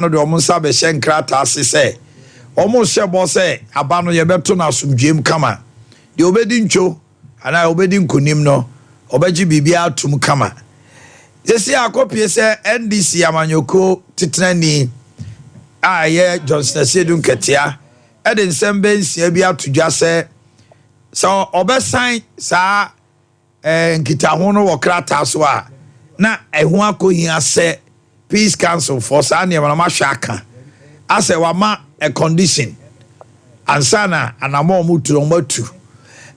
no de omo nsa be hye nkrata ase se omo hye bo se aba no ye beto na asomdwem kama de obedi ncho ana obedi nkonim no obeji bibia atum kama yesi akopie se NDC amanyoko titnani aye Johnson Sedun ketia e de nsembe nsia bi atodwa se so obesan sa nkita ho no wokrata so a na ehu akohia se Peace Council for sa na ma hwaka ase wa ma a condition ansana anamo muturo matu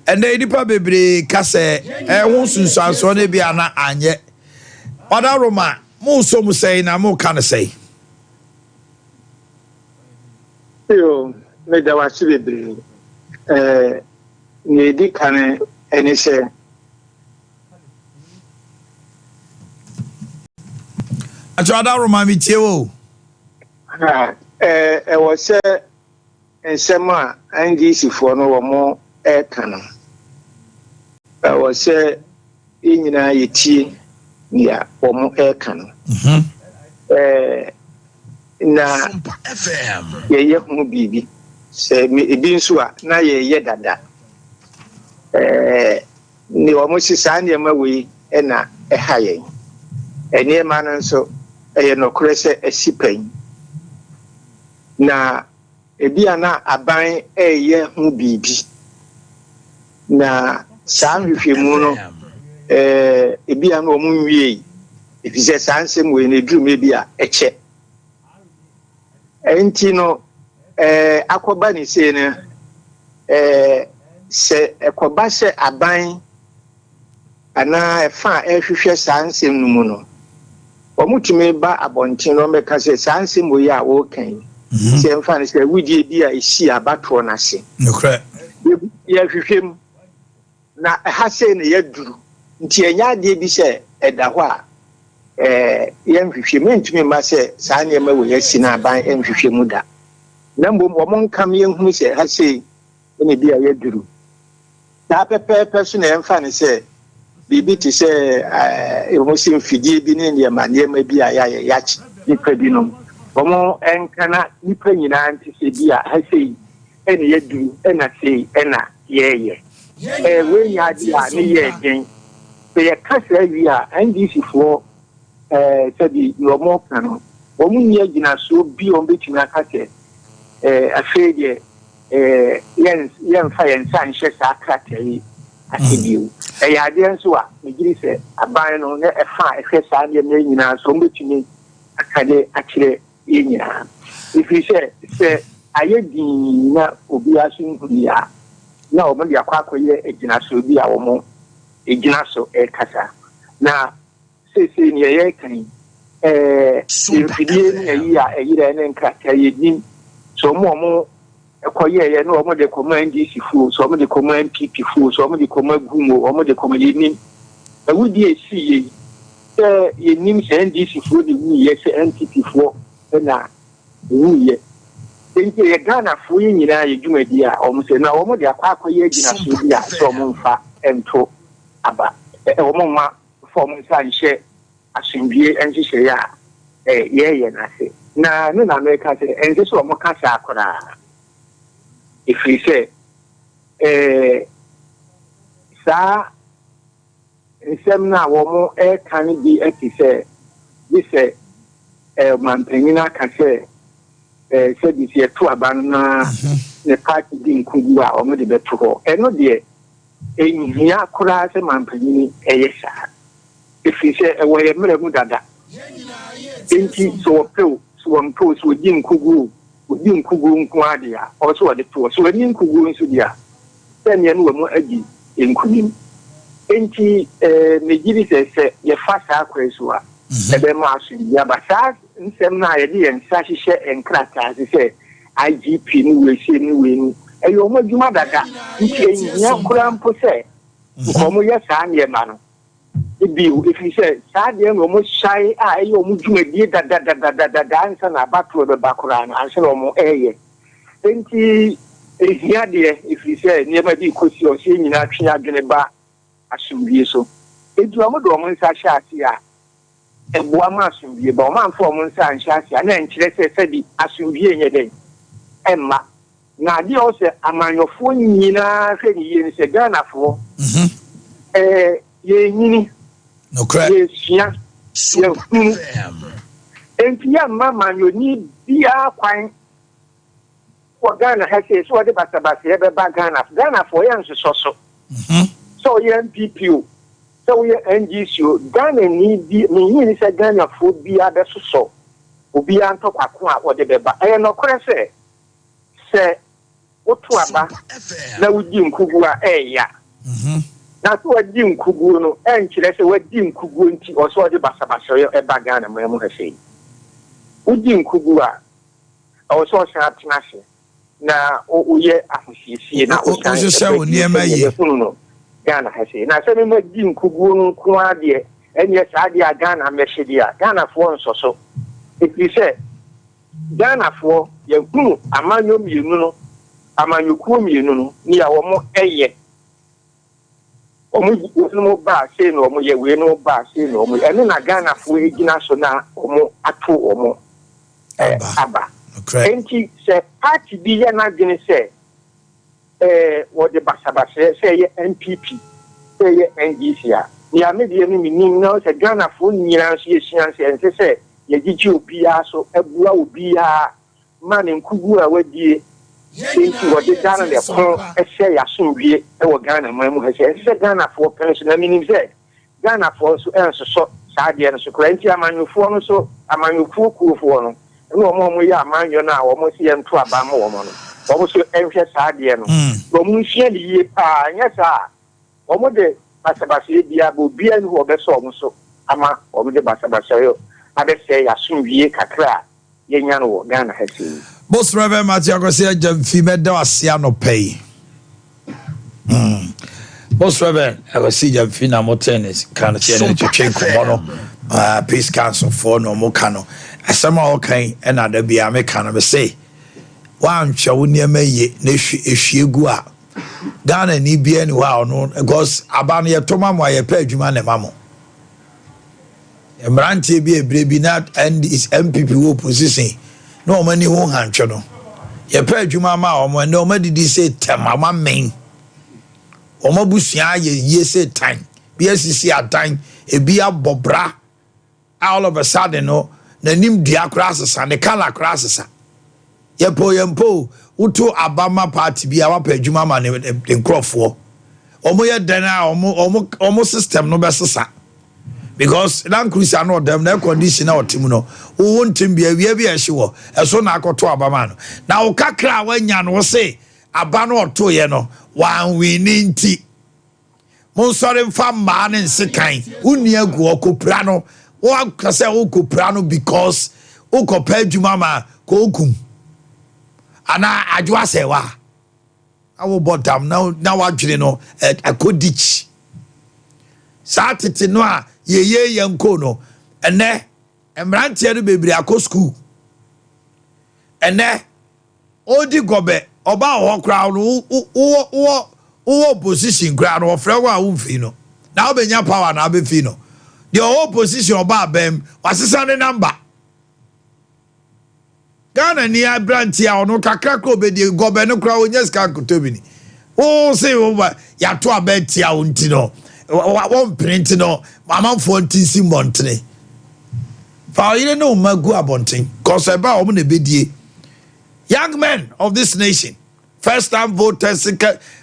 ende nipa bebre kase ho sunsanso ne bia na anye oda roma mu so mu sei na mu kan sei yo me da wa si bebre ne di kan ene se Achoda Roma mi tie wo. Was say ensema NDC for no more air cannon. Was say inyina yetie nia omo air cannon. Na Sompa FM. Ye hu bibi. Se me ebi nso a na ye dada. Ni omo sisa ne ma we na ehayen. Eni ma no nso no krese asipan na ebi ana aban eye hu bibi na san hwehwemu no ebi ana omunwie efise sansem we na edrum bi a eche enti no akoba ni se ne se ekoba se aban ana efa ehwehwe sansem no mu no omutumi ba abontin no meka se sansem wo ya wo kan se mfa ne se wudie bi a esi abato na se nokra ya hwehwem na ha se ne yaduru nti enya de bi se eda ho a ya hwehwem ntumi ma se saa ne ma wo yasi na ban hwehwem da na mbom wo monkam ye hu se ha se ne bi a yaduru ta pepe so na mfa ne se bibi ti se emosim fidie bi ne ne ma bi a ya chi nipa bi no omo enkana nipa nyina nti se bi a ha sei ene yadu ena sei ena yeye we nya di a ne ye den se ye kasa wi a NDC for se bi omo kan omo nya gina so bi on betumi akase afeje yen fa yen san hye sa kratai asibiu ya de nso a megiri se aban no ne efa ehwe sa ne nyina so mbetumi akade akire yenyina ifi se ayedin na obi asunhuri a na omo de akwakoye egina so bi a omo egina so kasa na se ne ye kan infidie ne yi a eyire ne nka yedin so mo ekoye ye no omo de command fu so omo de command PP fu so omo de command gumo omo de command yenim awudi esi ye yenim se NDC fu de ni ye se NPP fu na ni ye nti ye Ghana fu ye nyina ye dwumadi a omo se na omo de akwakoye gina so bi a so omo mfa ento aba omo ma fo omo sa nhye asundie enhye ya ye na se na no na America se ense so omo kasa akora if we say sa semna wo can be say this manpenina ka say said this year to abana the party din kugu a o me de beto ho eno de ehia kura se manpenini eyesa if we say e wo ye mere mu dada enti so pe so mpo so din kugu din kugu nko ade a also ade to so din kugu nso dia sen ye no mu agi enkunim enti megiri se ye fa sa akweso a ebe ma asu ya ba sa nsem na ye de nsa hihye enkrata se IGP ni we se ni we ni eyo mo djuma dada nti enya kura mpo se ko mo ye sa ne ma no ebi if you say sa de no mo shai a eyo mo djuma die dada ansa na batlo be bakura na ansa no mo eye enti ehia de if you say ne ma bi kosi o se nyina twe adwene ba asumwie so edu mo do mo nsa hye ase a Ebuama asumbiye ba man for mun sa anhyase ana nkyerɛ sɛ di asumbiye nye den emma na di o sɛ amanyɔfo nyinaa hwɛ ni yie ni sɛ Ghanafo ye nyini no crack ye sua ye hunu enti ya mama nyoni bia kwan for Ghana ha sɛ so de basabase ye be ba Ghanafo ye nsoso so ye MPP so we NGC Ghana ni bi me say Ghana fo bia be so obi antọ kwako a wo de beba e no kore se wotu aba na wudi nkugu a eya na so wadi nkugu no enkyere se wadi nkugu nti o so de basabasa e ba Ghana mu ha sei wudi nkugu a o so sha atenase na o ye ahosiesie na o sha wo niema ye Ghana has say na say me di nkugu no ko ade enye sa ade a Ghana mehye dia Ghana fo nso so if you say Ghana fo ye hunu amanyo mienu no amanyokuo mienu no ni ya wo mo eye omo ba say no omo ye we no ba say no omo ene na Ghana fo egina so na omo ato omo aba enti say party bi ye na gene say what the basabase say ye NPP say ye NGC a ni amedie ni minim na say Ghana fo nyira so ye hia say ye gigi obi a so ebua obi a man nkugu a wadie enti what the Ghana le ko say ya somwie e wo Ghana man mu say Ghana fo pension na minim say Ghana fo so enso so saade no so kranti amanyofo no so amanyofo kuofo no no mo ye amanyo na wo mo se ye nto aba mo wo no omo so enhwe saade no omo nhia de ye pa nya sa omo de basabase bia bo bia ni ho be so omo so ama omo de basabase yo abe se ya sunwie kakra ye nya no wo Ghana ha sei boss Reverend Matthew Akwasi Ajamfi meda asia no pay boss Reverend Akwasi Ajamfi na mo tennis kan che ne twetwe komo no peace council for no mo kano asema o kan e na da bia me kan be say wan hwe niema ye na ehwiegu a Ghana ni bia ni wa no because aba no ye toma mo ye pa adwuma na ma mo emrantie bi ebre bi na and is MPP wo position no o mani ho hantwe no ye pa adwuma ma o mo na o madidi say temama men o mabusua ye say time bi asisi adan e bi abobra all of a sudden no na nim dia krasesa ne kala krasesa yempo uto abama party bi awa pa adwuma ma ne nkrofo omo ye den a omo system no besesa because land cruiser no dem na condition na otim no wo ntim bia wi bia hye wo eso na akoto abama no na wo kakra wanya no se aba no oto ye no wan wini nti mon sore mfa ma ne nsekan uni agu okopra no wo akase wo kopra no because wo kopa adwuma ma ko okum ana adwa sewa awo bottom na wadwene no akodich satete no a ye yanko no ene emrantie no bebre akọ school ene odi gobe oba ho kra no wo position kra no ofre wa wo mfi no na obenya power na abefi no the opposition oba abem wasesa ne number Ghana ni abranti a ono kakra ko obedi gobe no kra onye ska kotobini o se o ya to abeti a unti no won print no mama fo ntisi montene fa yire no magu abonten cause eba o mo na bedie young men of this nation first time voters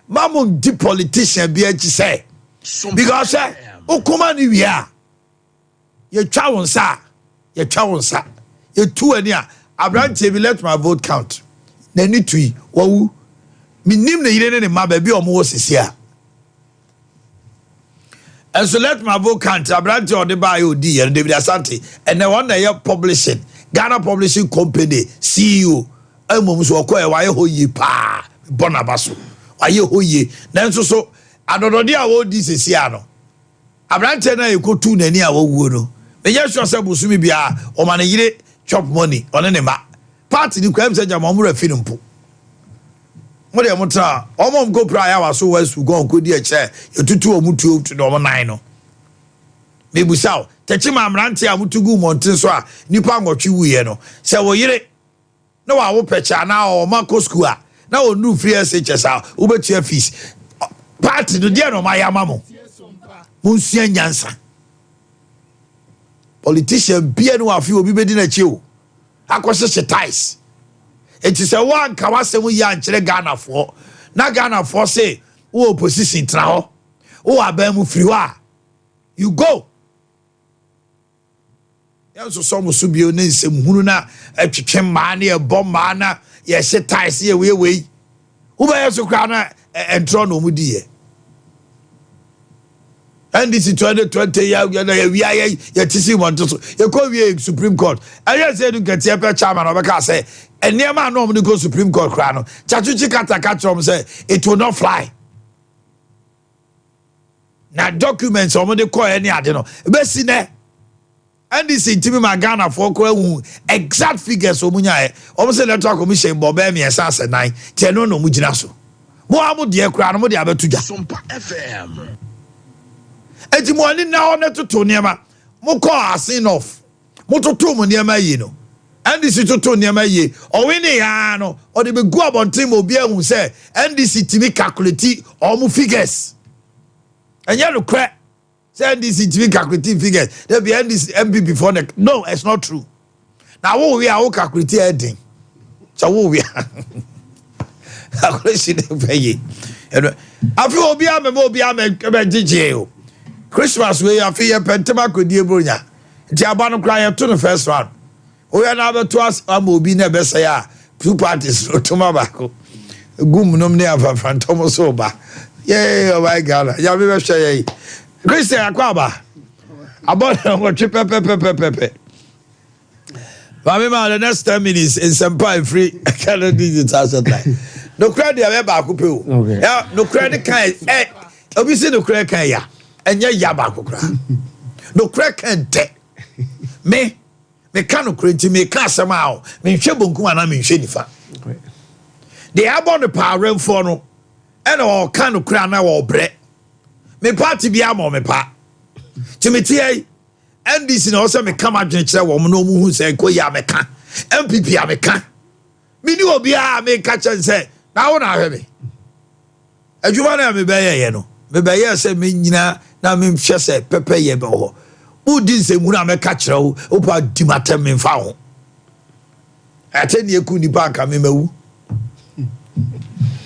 mamun di politician bi achi say because okuma ni wia ye twa wonsa ye tu ani a abrantie bi let my vote count na ni tui wawu minim na yire ne ma ba bi o mo sisia and so let my vote count abrantie o de ba yo di and David Asante and the one that you publishing Ghana Publishing Company CEO emom so okoye wa ye hoyi pa bonabaso wa ye hoyi na nso so adodode a wo di sisia no abrantie na ekotu nani a wo wuo no me ye sure say busumi bia o ma na yire chop money on ne ma party ni kwam se jama mo rafi mpo mo de mo tra omom go pra ya waso wasu go di e che yetutu omutu to do mo nan no mebusaw techi ma amrante a mutugu monten so a nipa ngotwe wuye no se wo yire na wa wo pecha na o mako school a na onu free SHS a wo betua fees party do dia no ma ya mamo munsia nyansa politician bia no afi obi bedi na chi o akose ties enti se wo anka wasem ya nkyere Ghana fo na Ghana fo say wo opposition tra ho wo abam free wa you go yanso so so bio na nsem hunu na atwetwe ma na e bom ma na ye hye ties ye we wo ba yeso kra na entro no mu die and this 2020 ya we ya tisi want so ye ko we Supreme Court aye say do get here chairman obeka say eniema no mo go Supreme Court kra no chachuchi kataka chom say it will not fly na documents omo de call any ade no be si ne and this intimi magana for ko hu exact figures omunya e omo say electoral commission bo be me esa se 9 tie no mu gina so mo amu de kra no mo de abetuja Sompa FM eti mo ani na ono toto niema mo call asin off mo toto mo niema yi no NDC toto niema yi o we ne ya no o de be go abontin mo bia hu say NDC timi calculate o mo figures enye no kra say NDC timi calculate figures there be NDC MP before the no it's not true now wo we are calculate heading so wo we calculation dey yi afi obi am DJ o Christmas we afi ye pentema kodie bronya nti aba no kra ye to no first one o ya na abeto as am obi na be say a two parties otoma bako gum nom ne afa fantom so ba yeah oh my God ya be hwe ye Christian akwaba about what pepe Mama, the next 10 minutes in Sompa free Canada digital satellite no credit e ba ko pe o yeah no credit kan obi say no credit kan ya enye ya ba ko kra no credit kan de me kan no credit me ka asema o me hwe bonku ana me hwe nifa they abon the power for no and all kan no credit na wo bre me party bia mo me pa timiti NDC na also me come adwen kire wo no mu hu say ko ya me ka MPP ya me ka me ni obi a me ka chen say na wo na hwe me adwuma na me be ye no me be ye say me nyina na me hwe say pepe ye be ho udi nsemu na me ka kire wo opa dimatem me fa ho ateni eku ni bank me mawu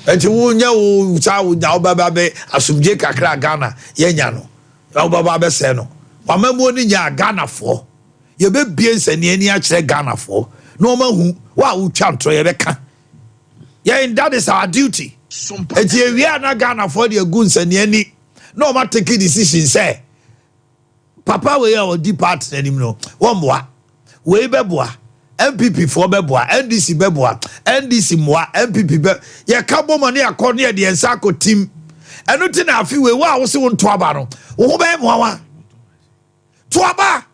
enti wo nya wo cha wo nya obaba be asumje kakra Ghana ye nya no obaba be se no wamamo ni nya Ghana fo ye be bie nsani ani a kire Ghana fo no ma hu wa wo twa ntro ye be ka ye that is our duty enti ye wi ana Ghana fo de gu nsani ani no ma take decision say papa we ya odi part na nim no wo mboa we be boa MPP for beboa NDC beboa NDC moa MPP be ye ka bomo ne akọ ne de ensa akọ team enu ti na afi we wa wo se wo nto aba no wo be moa wa to aba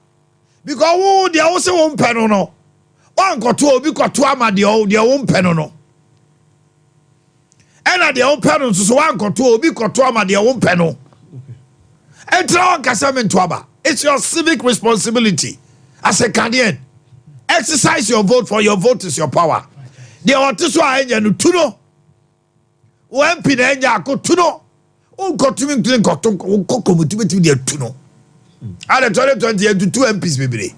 because wo de wo se wo mpe no onko to obi koto ama de wo mpe no ena de wo mpe no so wanko to obi koto ama de wo mpe no entra on kasamento aba it's your civic responsibility as a Canadian. Exercise your vote, for your vote is your power. The otiso anya no tuno. O MP na anya ko tuno. O kotumi clean koton ko komutimi de tuno. Ada 2020 two MPs bebre.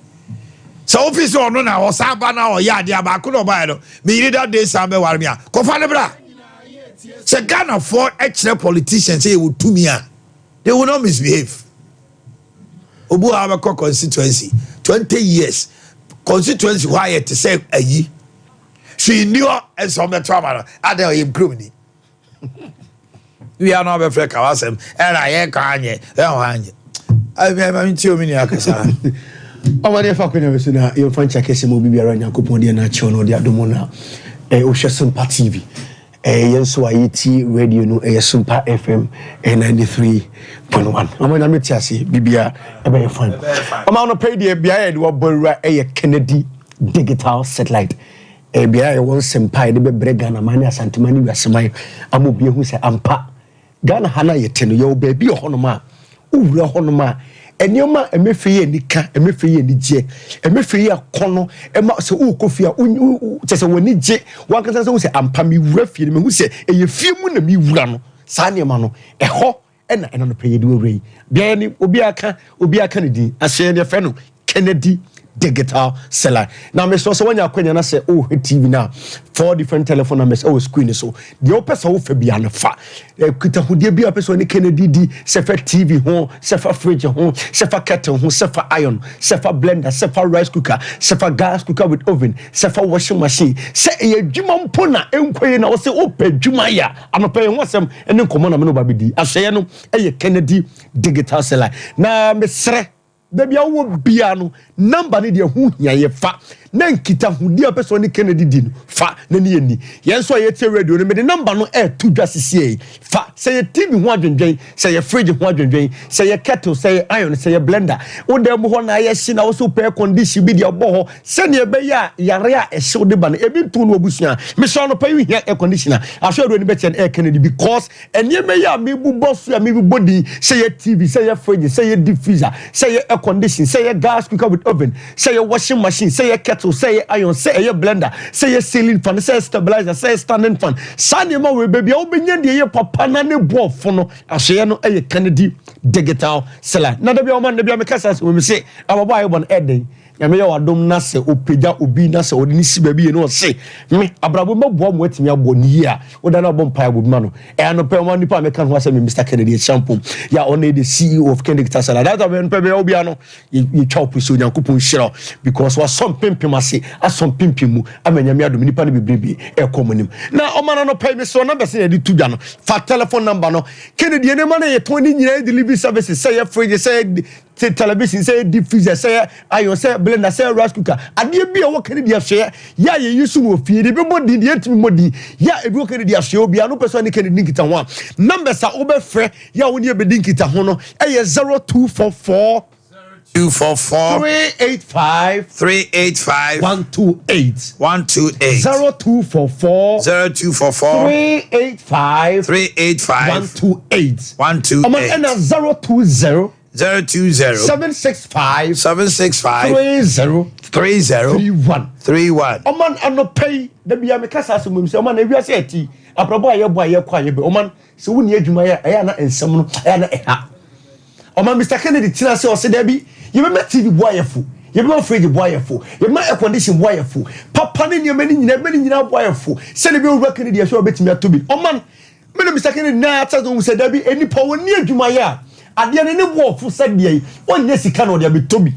So office ono na o saba na o ya de abako no ba no. Me yiri that day sambe warme a. Ko fa ne bra. Se Ghana for extra politicians say will to me a. They will not misbehave. Obu abako constituency 20 years. Constituency why to say ayi she knew and some trauma ada him criminal we are not be free kawasem and I ka anye I mean tio mini akasa o wade fa kwena we na you fan check ese mo bibia nyankopon de na che no de adomo na o hwe Sompa TV yenso ayiti radio no Sompa FM 93.1 amo na meti ase bibia e be fan ama no pay de bia e de obora Kennedy digital satellite bia e won Sompa de be brega na mani asantemani wiasemai amo bia hu se ampa Ghana hana yete no ye oba bi ho no ma owura ho no ma enioma emefeye nika emefeye nije emefeye akono ema se ukofia tese woni je wakasa se wo se ampa mi wura fie me hu se eye fie mu na mi wura no saa ne ma no eho ena no peye de wura yi bia ni obi aka ne din ahye ne fe no Kennedy digital seller. Now, Mr. So when you are na say TV now 4 different telephone numbers screen so the opesa wo fa bia na fa kita hodie bia person ni Kennedy di se fa TV ho se fa fridge ho se fa kettle ho se fa iron se fa blender se fa rice cooker se fa gas cooker with oven se fa washing machine se e adwuma mpo na enkoye na wo se opa adwuma ya anopa ho asem ene nkomo na me no ba bidi ahye no e Kennedy digital seller. Na mesre Baby, I will be no number ni de hu hia ye fa na nkita hudi a person ni Kennedy din fa na ni ani yen so ye tie radio no me de number no to dwa sisi fa say ye TV ho adwendwen say ye fridge ho adwendwen say ye kettle say ye iron say ye blender wo dem ho na ye hye na wo so air condition bi de obo ho se ne be ya yare a ehye de ba no ebi tu no obusua me so no pay hia air conditioner ahwe do ni be chen air Kennedy because enye me ya me bu boss ya me bu body say ye TV say ye fridge say ye deep freezer say ye air condition say ye gas cooker with oven say ye washing machine say ye kettle say ye iron say ye blender say ye ceiling fan say ye stabilizer say ye standing fan sane ma we baby obenya de ye papa na ne boafo no ahye no ye Kennedy digital seller na da bia o man da bia me kasa we me say ababa ayo bon eden ya me ya wadom na se opega obi na se odi ni si baby no se me abrabo maboa mo atimi aboni a oda na bom pa abobi ma no e no pe mo nipa me kan ho ase me Mr. Kennedy shampoo ya on the CEO of Kennedy digital seller that we pe be obi ano you chop so nyankopon hiro because wa some pimpim ase asom pimpim mu amanya me adom nipa ne bebrebe e komonim na o man no pe me so number say di tudwa no fa telephone number no Kennedy ene ma na ye to ni nyina delivery services say ye fridge say television say deep freezer say iron say blender say rice cooker ade bia wo Kennedy ahwe ya ye yusu wo fie de be modi de etimi modi ya ebi wo Kennedy ahwe obi ano person ni Kennedy nkita ho numbers a wo be frɛ ya wo ne e be nkita ho no e ye 0244 385 128 0244 385 128 and 020 765 3031 Oman anopay da bia me kasa so mum se oman na wiase ati aprobo aye bo aye kwa ye be oman se woni adwuma ya aya na ensem no aya na eha oman Mr. Kennedy tina se o se da bi ye be TV bo aye fu ye be fridge bo aye fu ye be air condition bo aye fu papa ne ne mani nyina bo aye fu se ne be wo Kennedy ya so obetimi atobi oman me Mr. Kennedy na ata zo se da bi eni pa woni adwuma ya ade ne bo fu se de yi onye sika no de abetobi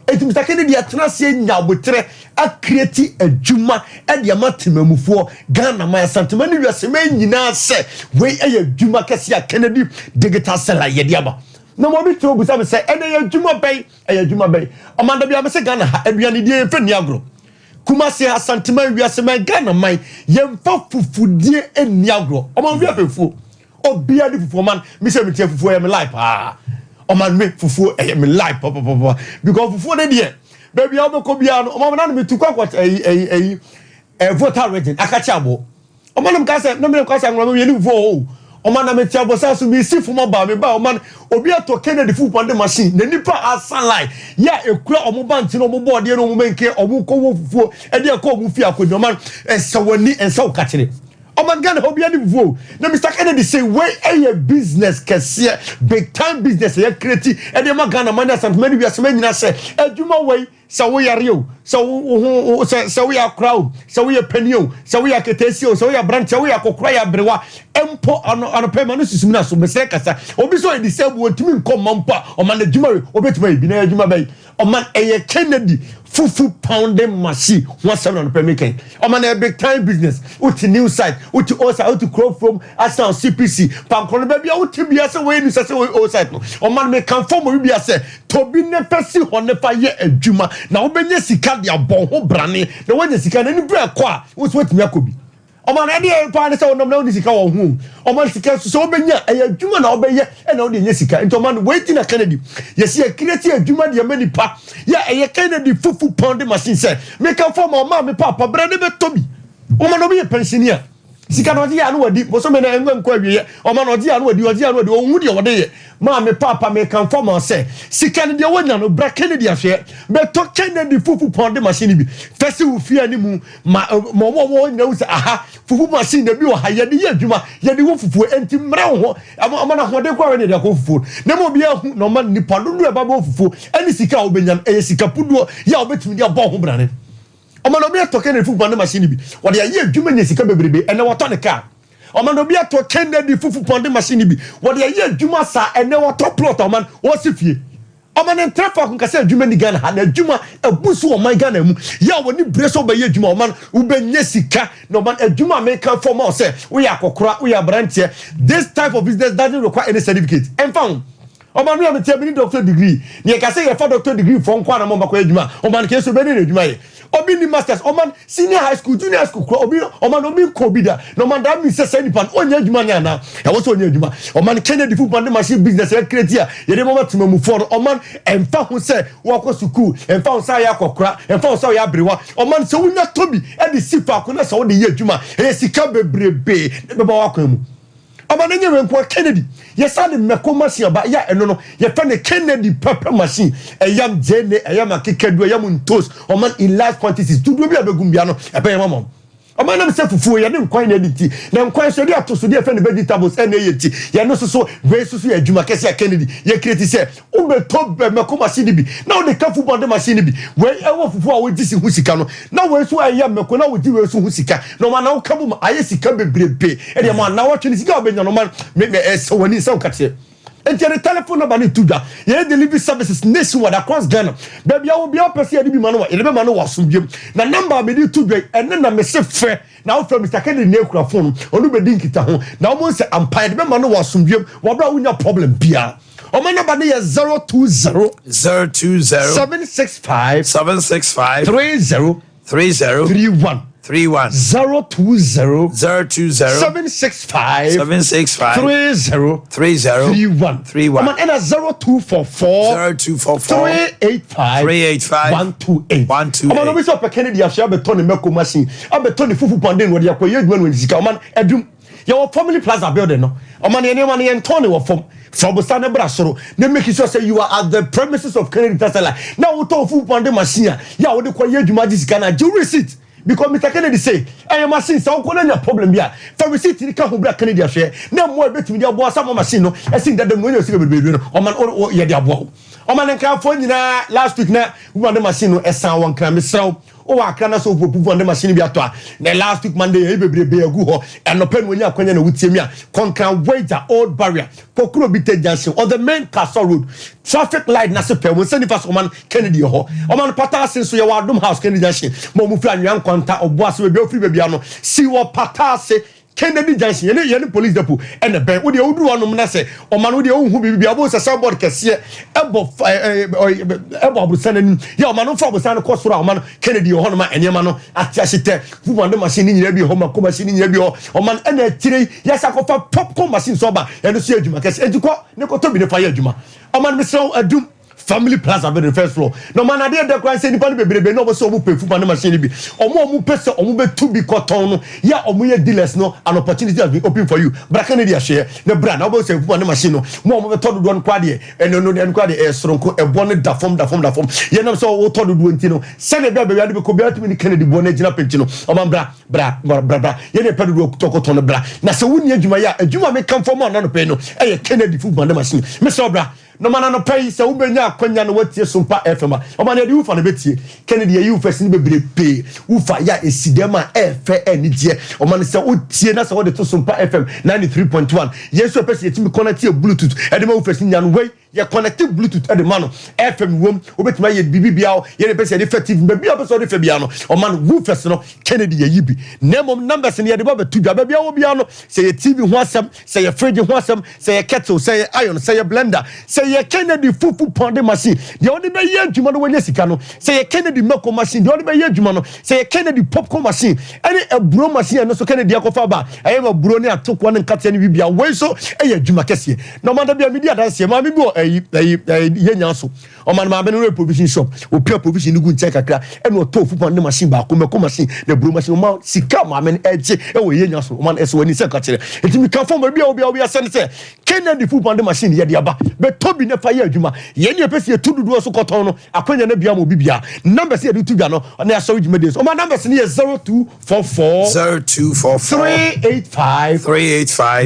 eti Mr. Kennedy atena se nyabotre a create adwuma e de amatemamufo Ghana ma santema ne wiase ma nyina se we eye adwuma kase a Kennedy digital seller ye de aba na mo bi to bu se se ene ye adwuma bai eye adwuma bai amanda bia me se Ghana ha aduane die fe ni agro kuma se asantema wiase ma Ghana man ye mfa fufudie eni agro o ma wi afefu obia di fufu man mi se mi tie fufu e me life ah o man me fufu e me life papa because fufu de die baby o be ko bia no o man na me tu kwakwa voter region akacha abo o man me ka se na me ka se ngwa me ni fufu o man na me tie abo sa so mi si fu mo ba me ba o man obi ato Kennedy fufu on the machine na nipa asanlai ya ekura o mo banti no mo board no mo menke o mo ko wo fufu e de ko mo fi akodi o man ensawani ensaw ka kire Oman Ghana hobia ni vuo na Mr. Kennedy say we a business kese big time business ya create e de ma Ghana man asant many we asema nyina say adwuma we sa wo yare o sa wo sa we akra sa we penio sa we aketesi o sa we branch sa we akokra ya brewa empo ano pema no susum na so mesre kasa obi so e disable otimi nkom mampa o man adwuma we obetuma ibi na adwuma bai o man eye Kennedy fufu pounding machine 17 per making o man a big time business uti new site uti osa uti crop from asa CPC pankono ba bia uti bia se we ni se we o site no o man me kan form bia se to bi ne pesi ho ne fa ye adwuma na wo benya sika dia bon ho brane na wo nya sika na ni bra kwa wo so wetimi akobi o man ade e pa ne se wonom na wo ni sika wo hu o man sika so wo benya e adwuma na wo beye e na wo de nya sika ento man waiting na Kennedy yes ye create adwuma de mani pa ya e Kennedy fufu pound machine se me kan form o ma me papa bra ne be tobi o man no be pensioner sika no dia no wadi bo so me na enwa nkwa wiye o ma no dia no wadi ohun de wode ye ma me papa me kan form on say sika no de wonya no bra Kennedy ahwe be to Kennedy fufu ponde machine bi fese wo fie ani mu ma mo nya wo say aha fufu machine na bi wo ha ye de ye adwuma ye de wo fufu enti mra ho ama na hode kwa we ne de ko fufu na mo bia hu no ma nipa lulu e ba bo fufu ani sika wo benya e sika puduo ya wo betumi de abo ho brane Omano bi ato Kennedy fufu ponde machine bi wode ye adwuma nya sika bebrebe ene woto ne ka Omano bi ato Kennedy fufu ponde machine bi wode ye adwuma sa ene woto plot oman wo sifie Omano ntrafa kun kase adwuma ni Ghana ha na adwuma abusu o man Ghana mu ya woni breso be ye adwuma oman ubenya sika na oman adwuma American form o say we akokora we abrantie this type of business doesn't require any certificate enfam Omano ya metia bi ni doctor degree ni kase ye for doctor degree for nkwa na mo makwa adwuma oman ke so be ni adwuma ye obi ni masters oman senior high school junior school obi oman obi kobida no man that means say nipan onya adwuma nya na e wo so onya adwuma oman Kennedy food and machine business e create here ye dey moment mamu for oman emfa ho say wo ko school emfa ho say akokora emfa ho say abrewa oman so wunya tobi e dey sifa ko na so wo dey adwuma e sika bebrebe be ba wa kwa mu Omano nye wenko Kennedy yesa de meko machine ba ya eno no ye fa ne Kennedy pepper machine eyam jene eyam akekadu eyam ntos oman in large quantities tudo bi abegum bia no ebe yamam Omano se fufu ye ne nkwan na editi na nkwan so de atoso de fa ne vegetables ene yeti ye no so we so ye adwuma kese Kennedy ye create se ubeto meko machine bi na o de kafu bond machine bi we ewo fufu a we disi hu sika no na we so ayam meko na we di we so hu sika no man na o kabu aye sika bebrebe e de man na wo twene sika obenya no man me so wani se o kache Enti telephone number ni tuda ye delivery services nationwide across Ghana baby I will be up person bi manu wa ele be manu wa sumbiem na number me di tuda ene na me se fe na wo from Mr. Kennedy na ekura phone onu be din kita ho na wo say empire be manu wa sumbiem wo bra wunya problem bia o my number ni 020 765 30 31 020 765 30 31 man ena 0244 385 128 man obi so pe Kennedy afia beton ne meko machine abeton ne fufu panden wo de akoye adwuma no nzika man adum your family plaza building no man ye man ye nton ne wo fom from stand bra soro na make sure say you are at the premises of Kennedy Tasala now we talk fufu panden machine ya wo de koye adwuma nzika na do receipt because Mr. Kennedy say I machine so ko na problem bia for receipt ni ka ho bra Kennedy ahwe na mo betumi dia bo asa mo machine no esin da no nyosika bebedu no o man ye dia bo o man nka fo nyina last week na wo na machine no esan won kra mesraw o wa kra na so pupu on the machine bi ato a na last week Monday e bebrebe agu ho enopen woni akwanya na wutiemi a concran wager old barrier kokuro bi te junction on the main castle road traffic light na se pe won send fast man Kennedy ho o man patase so ye wa dom house Kennedy junction mo mu fi anwan kwanta obo ase be ofri be bia no si wo patase Kennedy junction ye police depot and ben wo de odu wonom na se o man wo de ohun bibia abo se soundboard kese ebo abusanin ya o man fa abusan ko soro o man Kennedy ho no ma enyema no atiashite fu wande machine nyina bi ho ma ko machine nyina bi ho o man ena tire ya sakofa popcorn machine so ba eno so adwuma kese ediko ne ko to bi ne fa ya adwuma o man me so adum family plaza be the first floor no man ade de kwan say nipa no bebrebe no bo so omu pefu pa na machine bi omu pese omu be to bi cotton no ya omu ye dealers no an opportunity has been open for you bra Kennedy share the brand no bo say fu pa na machine no mo omu be todo do kwa de eno no de kwa de esronko ebo ne da form ye na so wo todo do enti no se ne bia be ade be ko bia tumi ni Kennedy bo na gina penti no o man bra ye ne pedo do cotton bra na se woni adwuma ya adwuma me kan form na no pe no e Kennedy fu pa na machine me so bra no man no pay se wo benya akwanya no watie Sompa FM o man de ufa no betie Kennedy ye ufa sin bebrebe ufa ya esidema efe enije o man se wo tie na se wo de to Sompa FM 93.1 yeso pese yetimi connect bluetooth e de ma ufa sin yan we ye connected bluetooth e de ma no FM wom obetima ye bibibia ye de pese effective bibia pese de febia no o man ufa no Kennedy ye yibi nemom numbers ne ye de ba betu dwa bibia wo bia no se ye TV ho asem se ye fridge ho asem se ye kettle se ye iron se ye blender se ye Kennedy fufu ponde machine de oni be ye adwuma no wanya sika no se ye Kennedy meko machine de oni be ye adwuma no se ye Kennedy popcorn machine any eburo machine no so Kennedy akofa ba aye eburo ne atoko ne nkate ne bibia we so eye adwuma kese no man da bia media dance ma me bi ye nyanso man ma be no provision shop o pure provision gu nche kakra e no to fupa ne machine ba ko meko machine na bro machine ma sika ma men eje e wo ye nya so man eso wani se ka kire enti mi kan fo ma bia obi asem se Kennedy fupa ne machine ye de aba be tobi ne fa ye adwuma ye ne pese tu dudu so koton no akwanya na bia mo bibia number se ye tu bia no na aso dwuma de so o man number se ne 0244 385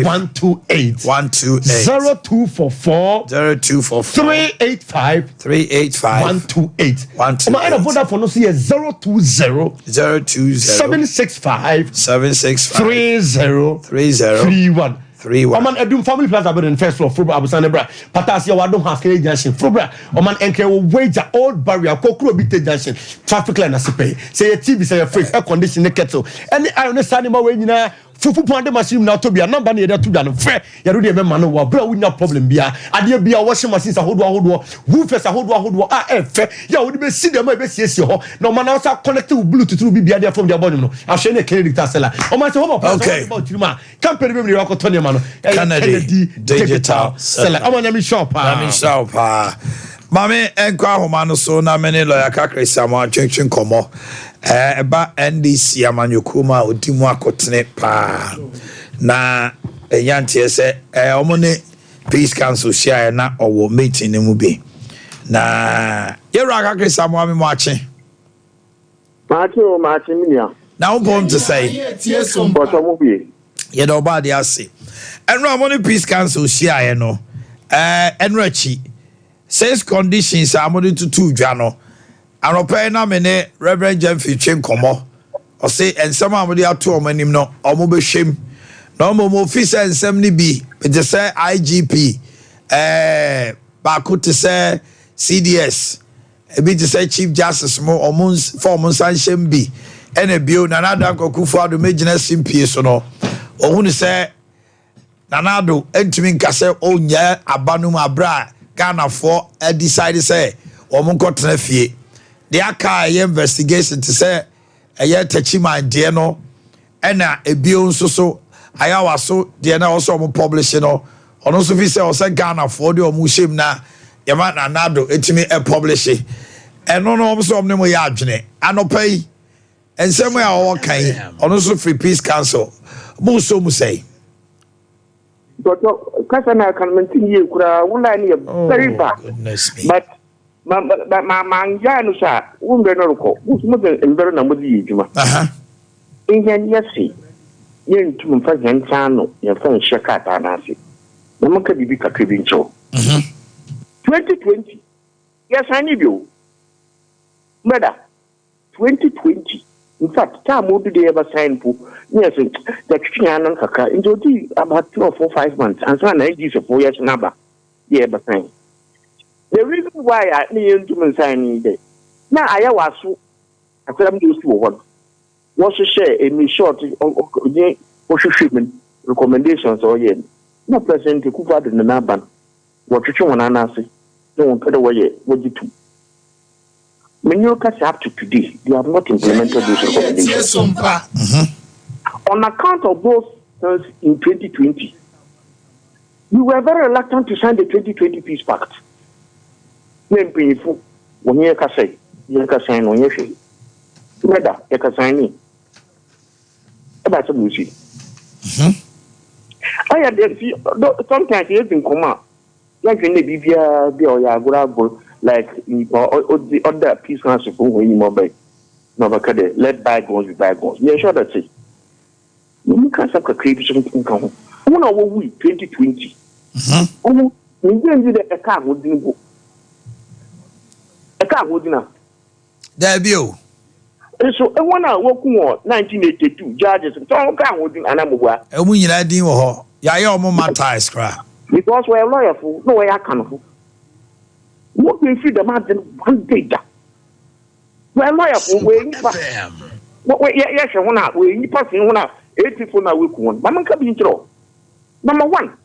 128 0244 385 128 ma ina Vodafone no se 020 765 3031 Oman Edum Family Plaza but in first floor Fubra Abusane Bra Patasia Wadom Haskell Junction Fubra Oman Enke wager old barrier Kokro Bite Junction traffic line asipe say a TV say a free air conditioner kettle any iron standing my way na fufu pande machine na to bia number na dey to bia no frɛ ya do dey be man wo bra wunya problem bia ade bia washing machine ahodo woofers ahodo a fɛ ya wo dey be see dem e be siesie ho na man na connect with bluetooth bi bia dey from their body no ahwe na credit tasela o man say ho about ma company be me yakoto ne ma no Kennedy digital seller o man na mi shop Mami enkwa homa no so na mene lawyer kakrisa mo atwetwe komo eba NDC amanyokuma odimu akotene pa na eyantie se omone peace council share na owo meeting ne mu bi na yera kakrisa mo mo ache minia na upon to say ye do ba de ase enro omone peace council share no enrachi says conditions are more to two jano. And open na mene Reverend Jeffrey Chinkomo. Or say and some of the two men no or mobile shame. No more officer and 70B, but just say IGP, Baku to say CDS, a bit to say Chief Justice more or months 4 months and shame be. And a bill Nanada Kokufa the major simpies or no. Or who say Nanado entering Cassel own ya abanum abra. Ghana for decide say omo kotena fie de aka investigation to say touchy my dear no ena ebio nso so ayawa so de na also omo publish no ono so fi say o say Ghana for de omo shame na yama na nado etimi publish eno no omo so omo ne mo ya adwene anopai ensem ya o kan ono so free peace council mo so mu say Kasana can maintain kura wula ni very bad. But manjanu sa umbe no ko. Musu mbere na mudi yijuma. Inyan yasi. Yen tum fa jansano, yen fa nshaka ta nasi. Na maka bibi ka kebincho. 2020. Yes ani bio. Meda 2020. In fact, time would be ever sign for yes, the Christian Kaka into about 2 or 4 5 months, and so 4 years number. Yeah, but sign. The reason why I need to sign it now, I was so I said, used to one was to share in me short social treatment recommendations or yen. No present to cover the Naban. What you want to answer? Don't cut away what you do. When you catch up to today, you have not implemented those recommendations. On account of those things in 2020, we were very reluctant to sign the 2020 Peace Pact. When you can say, you can sign on your share. Together, you can sign in. About some music. I had sometimes you can come out. Like in the Bibia, Bia, like the other peace council when you mobile no let bygones be bygones. Yeah, sure that's it. You can't have a creation income. One hour we 2020. Oh, we didn't do a car would do a car would now. There be you. So I want to work on 1982 judges and talk about an amua. And when you had him or ya my ties cry. Because we're a lawyer for no way I can. What we see the man one day. Well, lawyer for waiting. What yes, I want to wait. You passing 8 people now. We can. Mama can be intro. Number 1.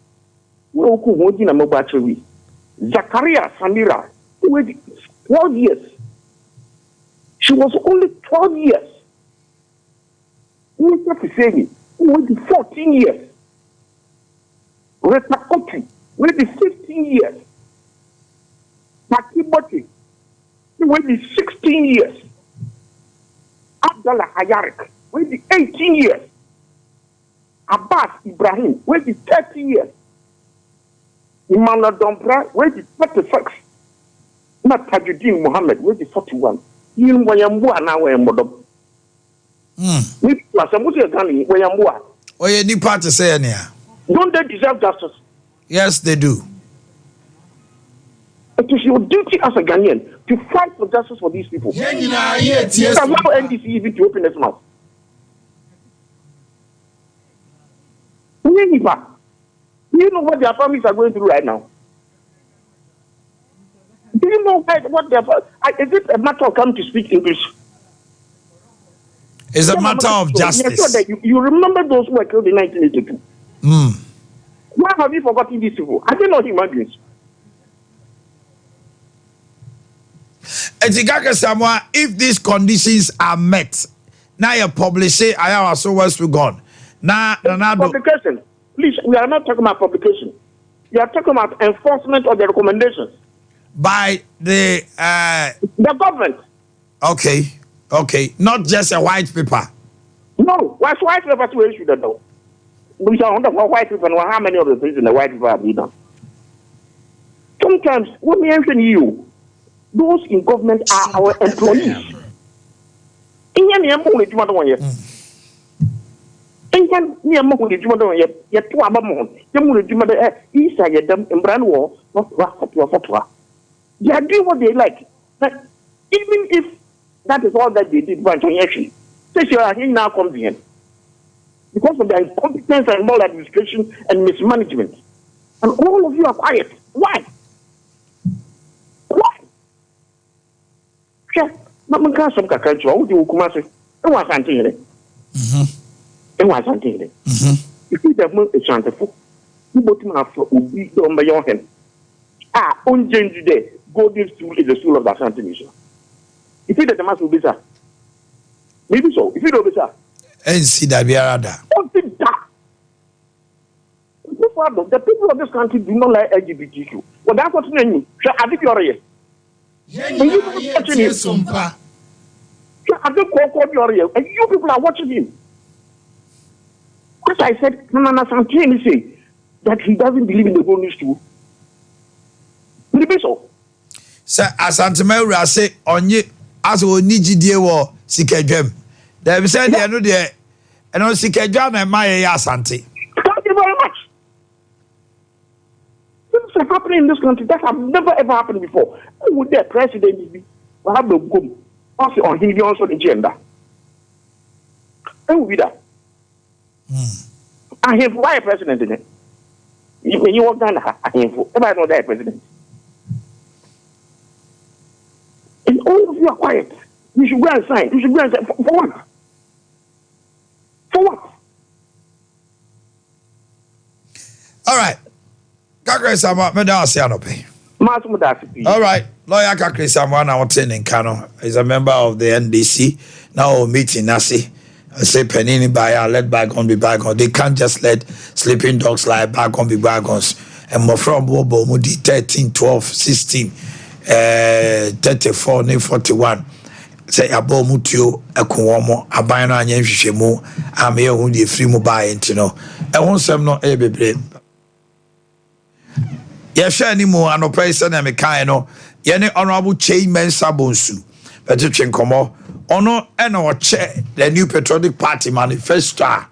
We will go in a mobile battery. Zakaria Samira, who waited 12 years. She was only 12 years. Mr. Fisegi, who waited 14 years. Reta Kopi, waited 15 years. Boakye, he waited 16 years. Abdallah Hayarik, waited 18 years. Abbas Ibrahim, waited 30 years. Imana Dombra, waited 36. Not Tajuddin Muhammad, waited 41. You Wayambua now, Wayambo. Oh, you need part to say any. Don't they deserve justice? Yes, they do. It is your duty as a Ghanaian to fight for justice for these people. Yes. Allow NDC even to open its mouth. Do you know what their families are going through right now? Do you know what their is it a matter of coming to speak English? It's a matter of justice. Sure that you remember those who were killed in 1982. Why have you forgotten these people? Are they not human beings? If these conditions are met, now you publish it, I have so what's to gone. Now, publication. Please, we are not talking about publication. We are talking about enforcement of the recommendations by the government. Okay, not just a white paper. No, what's white paper to issue that though? We shall wonder for white people and how many of the things in the white paper have been done. Sometimes, when we mention you, those in government are our employees. They are doing what they like. But even if that is all that they did, say you are now convenient because of their incompetence and maladministration and mismanagement. And all of you are quiet. Why? Sure. Mama can't some country. What do you come and say? It was something. It was something. You see the moon is chantiful. You bought him after Ubi on by your hand. On James today, golden stool is the stool of the Ashanti nation. If you the mass will be sir. Maybe so. If you don't be sir. And see that we are there. The people of this country do not like LGBTQ. Well, that's what you mean. I think you're here. And you people are watching him. I think you're here. And you people are watching him. As I said, Nana Santini say that he doesn't believe in the golden stool. Will it be so? Sir, as Antimera say, on ye, as we need you, dear war, Sikajam. They have said, I know there, and on Sikajam and my Asante. Thank you very much. Things are happening in this country that have never ever happened before. Who would their president be? Will have the gum. Also on him, also the gender. Who will be that? I have why a president in it. When you walk down, I have everybody know that president. And all of you are quiet. You should go and sign. You should go and sign. For what? For what? All right. Kakre Sama, me da ase anope. All right. Lawyer Kakre Sama na wote in Kano is a member of the NDC. Now meeting Nasi. I say Penini by let bygone be bygone. They can't just let sleeping dogs lie bygone be bygones. And more from Bobo Mudi 13, 12, 16, 34, 41. Say abo mutio ekuwomo aban no anya nhwehwemu ame ehu de free mu ba enti no ehun sem no bebre ye hwa ni mu anopai se na me kan no ye ne honorable chairman Sabonsu between komo ono e na o che the new patriotic party manifesto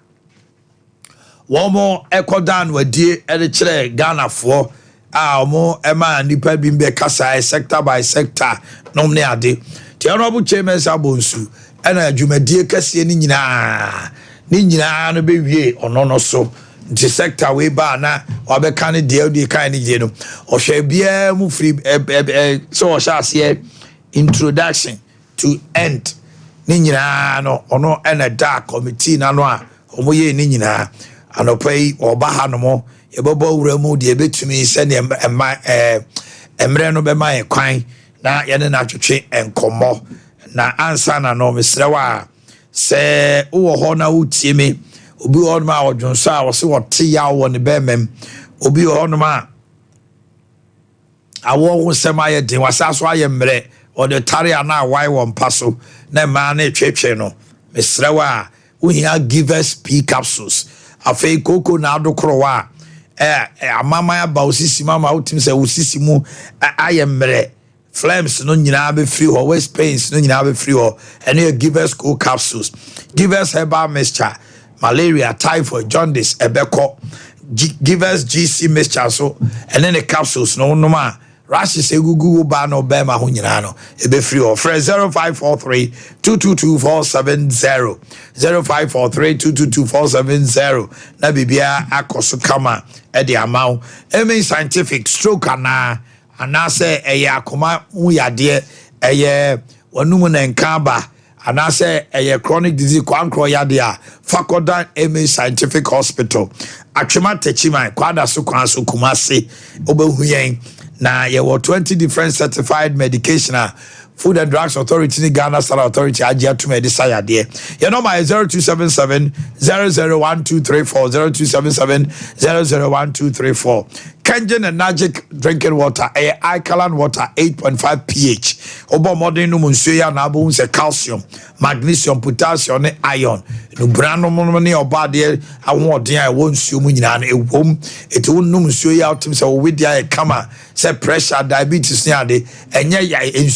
womo ekodan wadie e de kire Ghana fo omo ema nipa bi mbe kasa sector by sector no ne ade the honorable chairman Sabonsu and a Jumadie Cassia Nina no be wie or no so the sector way bar na or be canny deal the kind of geno or shall be a move free so shall see introduction to end Nina no or no and a dark committee na no or moye Nina and pay or bahanomo a bobo remo de bit to me send him my embreno be my quine. Na yene na twetwe enkomo na ansa na no mesrewa se wo ho na utie me obi ho ma odwonso a wo se wote ya wo ne bemem obi ho no ma awo ho sema ye den wasaso aye mre or the taria na why one paso na man twetwe no mesrewa uhia givers p capsules afei koko na adokrowa amama ya ba osisi mama utim se osisi mu aye mre flames no nyina be free or waist pains no nyina be free or any givers co capsules givers herbal mixture malaria typhoid jaundice ebeko givers gc mixture so and then the capsules no ma rashes egugu ba no be ma ho nyina no ebe free or fresh 0543 222470 0543 na bibia akoso kama e de amount emi scientific stroke anase eye akoma uyade eye wanum na nkaba anase eye chronic disease kwankro yade a fakodan emi scientific hospital atwema techima kwada so kwanso kumase obehuyen na ye 20 different certified medication Food and Drugs Authority, Ghana State Authority, Ajia to Medicine. Your number is 0277 001234 0277 001234. Kenyan and Magic drinking water, alkaline water, 8.5 pH. Obo modern numunsuya na abu unse calcium, magnesium, potassium, iron. No brand money or body, I want dear, I won't sue me an a womb. It won't numunsuya out himself with the kama, say pressure, diabetes, and yeah, in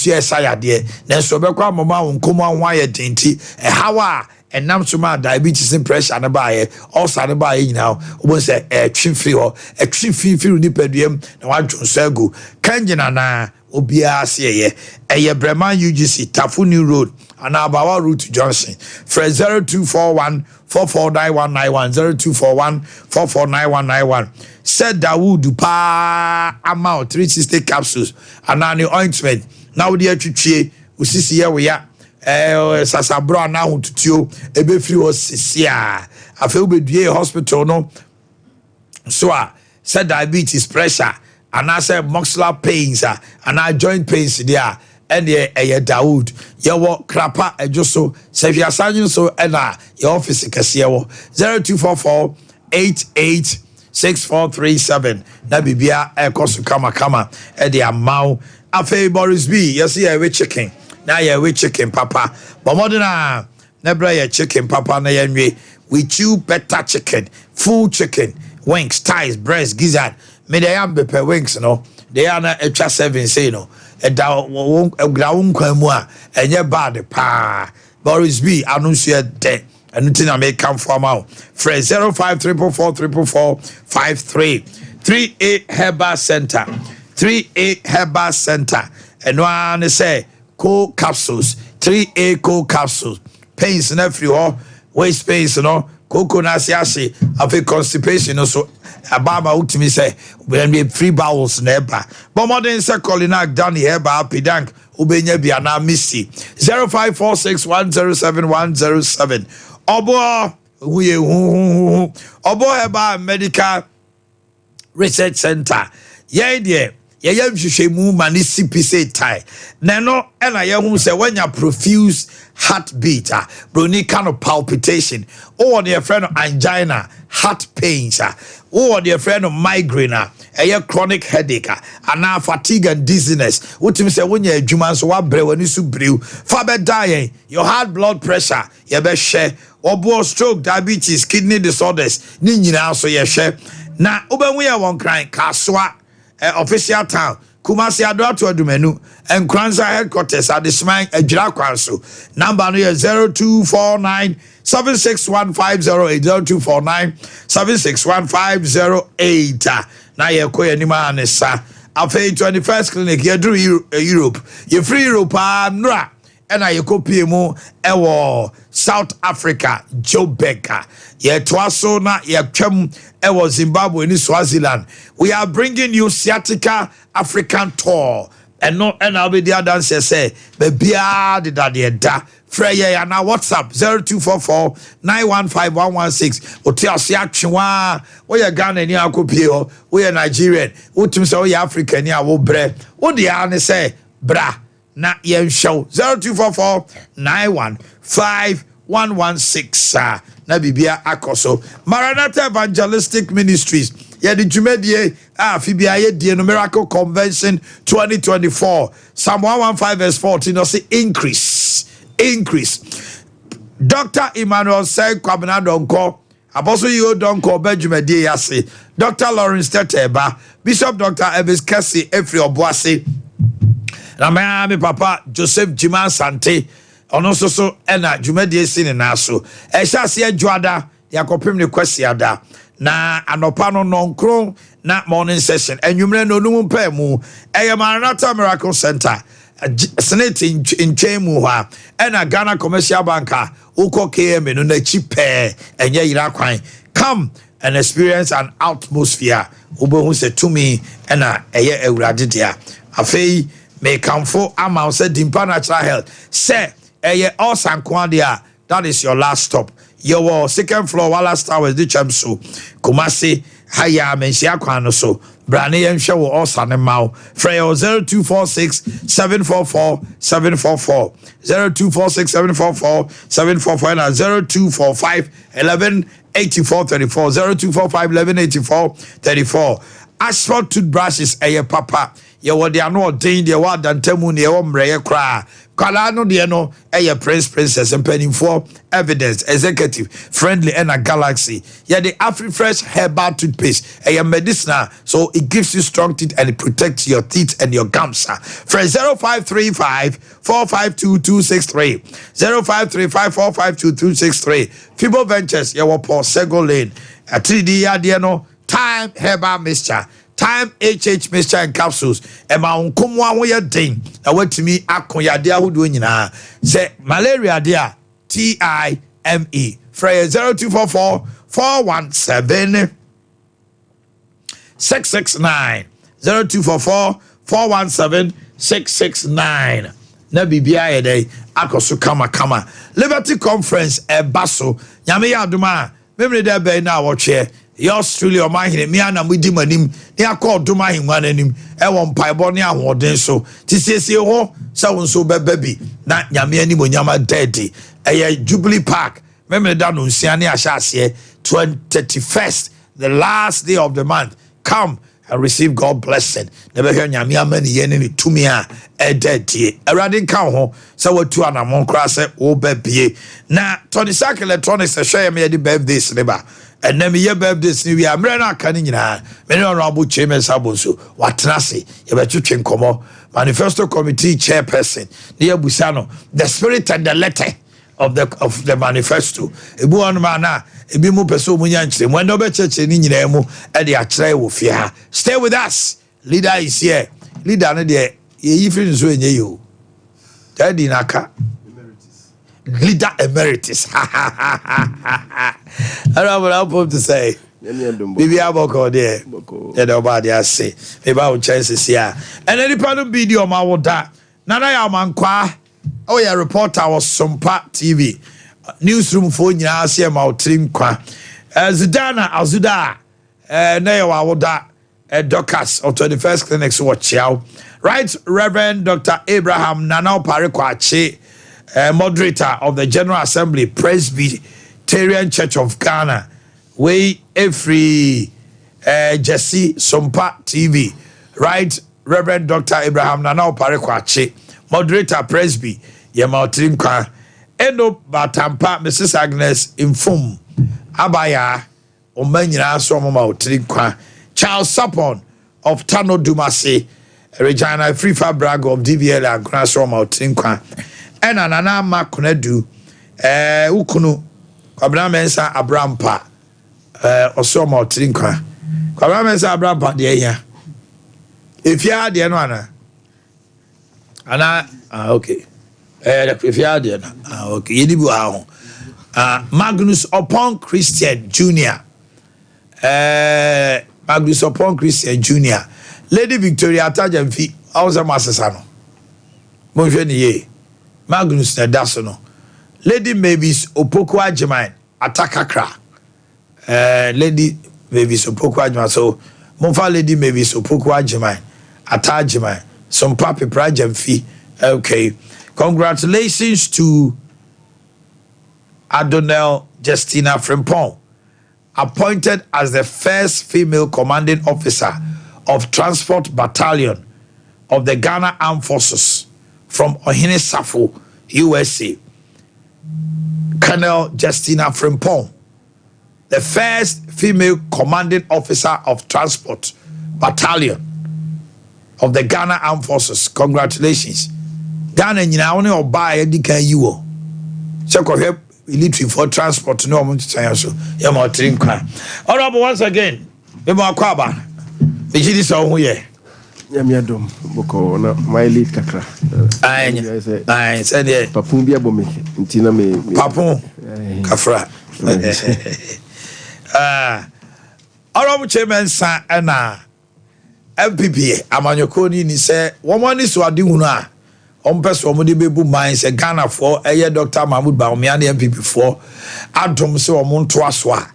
dear. Then so bekwa mama unkoma wire dinti hawa and nam suma diabetes and pressure and buy also na buy now was a chimfri or a chimfri ni pediem na wadjon sego kanjina na obia se ye Breman UGC Tafuni Road and Abawa Route Johnson for 0241 449191 0241 449191 said Dawood pa amount 360 capsules and an ointment. Now the atwitwe usisi ye we ya sasabro na hotutuo ebe free osisia afa obedue hospital no so said diabetes pressure and I said muscular pains and joint pains there and ye Dawood ye wo krapa ejoso se hia sanyu so na your office kase ye wo 0244 88 6437 na bibia ekoso kama e de amount Afe Boris B, yes, yeah, we chicken. Now, yeah, we chicken, papa. But more than never yeah, chicken, papa. Na we chew better chicken, full chicken, wings, thighs, breast, gizzard. Me they am bepe wings, no. They are not extra 7, say no. A ground quemua, and your body, pa. Boris B, announce your dead. And nothing I may come from out. Fresh 05344453 38 Herbal Center. 3A Herbal Center and one say cold capsules 3A cold capsules pains in every waist pains no coconut siasi afi constipation so ababa utimi say when we free bowels never but modern say Colinac Danny Herbal Pidank ubenya bia na missy 0546107107 obo huye obo Herbal Medical Research Center yeah dear ye hwehwemu mani CPC tie na no na ye hu se wanya profuse heartbeat broni kind of palpitation or the friend of angina heart pains or the friend of migraine a chronic headache and fatigue and dizziness wotimi se wonya adwuma so wabre wani su brew fa be die your high blood pressure ye be hwe obo stroke diabetes kidney disorders ni nyina so ye hwe na obanwu ye won kran kaswa official town Kumasi Adwa to Adumenu and Kranza headquarters at the Smang Ejira Kwanso. Number 0249 76150 0249 76150. Na ye ko anima anesa. Afei 21st clinic ye do Europe. Ye free Europe nra. Ena ye ko piemu ewo South Africa Joburg. Ye twaso na ye twem ewo Zimbabwe ni Swaziland. We are bringing you Sciatica African tour. And no and I'll be the dancer say bebia de da Freya ya na WhatsApp 0244 915116. Otia siakchwa we ya Ghana ni akopie we ya Nigerian utim say we ya Africa ni awo bre wo de ya say bra na yen show 0244 915116 na bibia akoso Maranatha Evangelistic Ministries ye di dwumadie fibia ye die no Miracle Convention 2024 Psalm 115 verse 14 no say increase. Dr. Emmanuel say kwabena donko Apostle Yo donko bedwumadie yase Dr. Lawrence Teteba Bishop Dr. Evis Kesi Efri Obuase na me papa Joseph Jiman Sante ono so ena dwumadie sine na so ehya se adwada yakopem ne kwasi ada na anopa no nonkron na morning session enwumre no num pa mu Maranatha Miracle Center Senate in Chemu ha ena Ghana Commercial Banker uko KM no na chipe enye yira kwan come and experience an atmosphere ubo se to me ena eye ewurade dia afei me kamfo ama se dimpa natural health say eye osanko dia that is your last stop. Your second floor wala star was the chamso Kumasi haya mensia kwano so brane yemhwe wo osane maw frey 0246 744 744 0246 744 744 and 0245 1184 34 0245 1184 34 asphalt toothbrushes papa ye de ano odin de wa dantamu ne wo mreye kra kwala no de no princess for evidence executive friendly and a galaxy ye the Afri-Fresh herbal toothpaste medicinal so it gives you strong teeth and it protects your teeth and your gums for 0535 452 263 0535 452 263 Fibo Ventures ye wo Paul Sego Lane 3D ya de no time herbal mixture time HH mixture and capsules ema unkomwa wo ye den na watimi akonyade ahodo nyina se malaria dia TIME Freya 0244 417 669 0244 417 669 na bibia ye dey akoso kama Liberty Conference baso nyame ya adoma memre dey be na wotwe yours truly Omanhene me ana mudi manim ne akọ doma hinwa nanim wo mpaebo ne ahoden so tisiesie ho sa wonso beba bi na nyame ani monyama daddy Jubilee Park memre da no nsia ne ahyase 31st the last day of the month come and receive God blessing never hear nyame amani ye ne tumi a daddy erade kan ho sa watu anamon kra se wo babie na Tony Sack Electronics ehwe me ye birthday sineba and then me birthdays ni we am na kan nyina me no honorable chairman sabonso watrase ye betwetwe nkomo manifesto committee chairperson ne abusa no the spirit and the letter of the manifesto ebu on mana ebi mu peso mu nyankyere mo ndo be cheche ni nyina mu e de akere wo fie ha stay with us leader is here leader no de ye yifri nso enye yo daddy naka leader emeritus I don't know what I'm supposed to say. Bibi aboko there. Yeah, nobody has say. Maybe I will chances here. And any part of video ma woda. Nana ya mankwa. Oh yeah, reporter was Sompa TV. Newsroom for nyina se ma otrim kwa. Zidana Azuda. Na ya woda. Doctors of 21st Clinics watch out. Right Reverend Dr. Abraham Nana Parekwache. Moderator of the General Assembly Presbyterian Church of Ghana, we every Jesse Sompa TV, right? Reverend Dr. Abraham Nana Parekwache, moderator Presby, Yamautrimka, Endo Batampa, Mrs. Agnes Infum, Abaya, Omanhene Yaw, Charles Sapon of Tano Dumasi, Regina Frifa Brago of DBL and Grasoma Trinkwa. Ena nana makonedu ukunu kwabra mensa abrampa osoma otrinkwa kwabra mensa abrampa de ya efia de no ana okay efia de na okay yedi bu ahụ Magnus upon Christian Junior Magnus upon Christian Junior Lady Victoria Tajamfi awza masesa no mo hwe ne ye Magnus na dasono Lady Mavis Opoku Ajiman Atakakra Lady Mavis Opoku Ajiman so Monfa Lady Mavis Opoku Ajiman Atajiman some papi Prajamfi okay congratulations to Adonel Justina Frimpong appointed as the first female commanding officer of Transport Battalion of the Ghana Armed Forces from Omanhene Yaw, USA. Colonel Justina Frimpong, the first female commanding officer of Transport Battalion of the Ghana Armed Forces. Congratulations. Ghana nyina woni oba ya dika yiwo. Se ko hwe military for transport no mo tsan so. Ya ma train kwa. Honorable once again. Me mo akwa aba. Me jidi so ho ye. Ya mi adom boko na my lead kakra. Ai se de papun bia bomi ntina me papun kafra. Honorable Chairman sa na MPP amanyoko ni say womani so ade hunu a ompeso omode bebu man say Ghana for eye Dr. Mahmoud Bawumia na MPP for adom say omonto aso a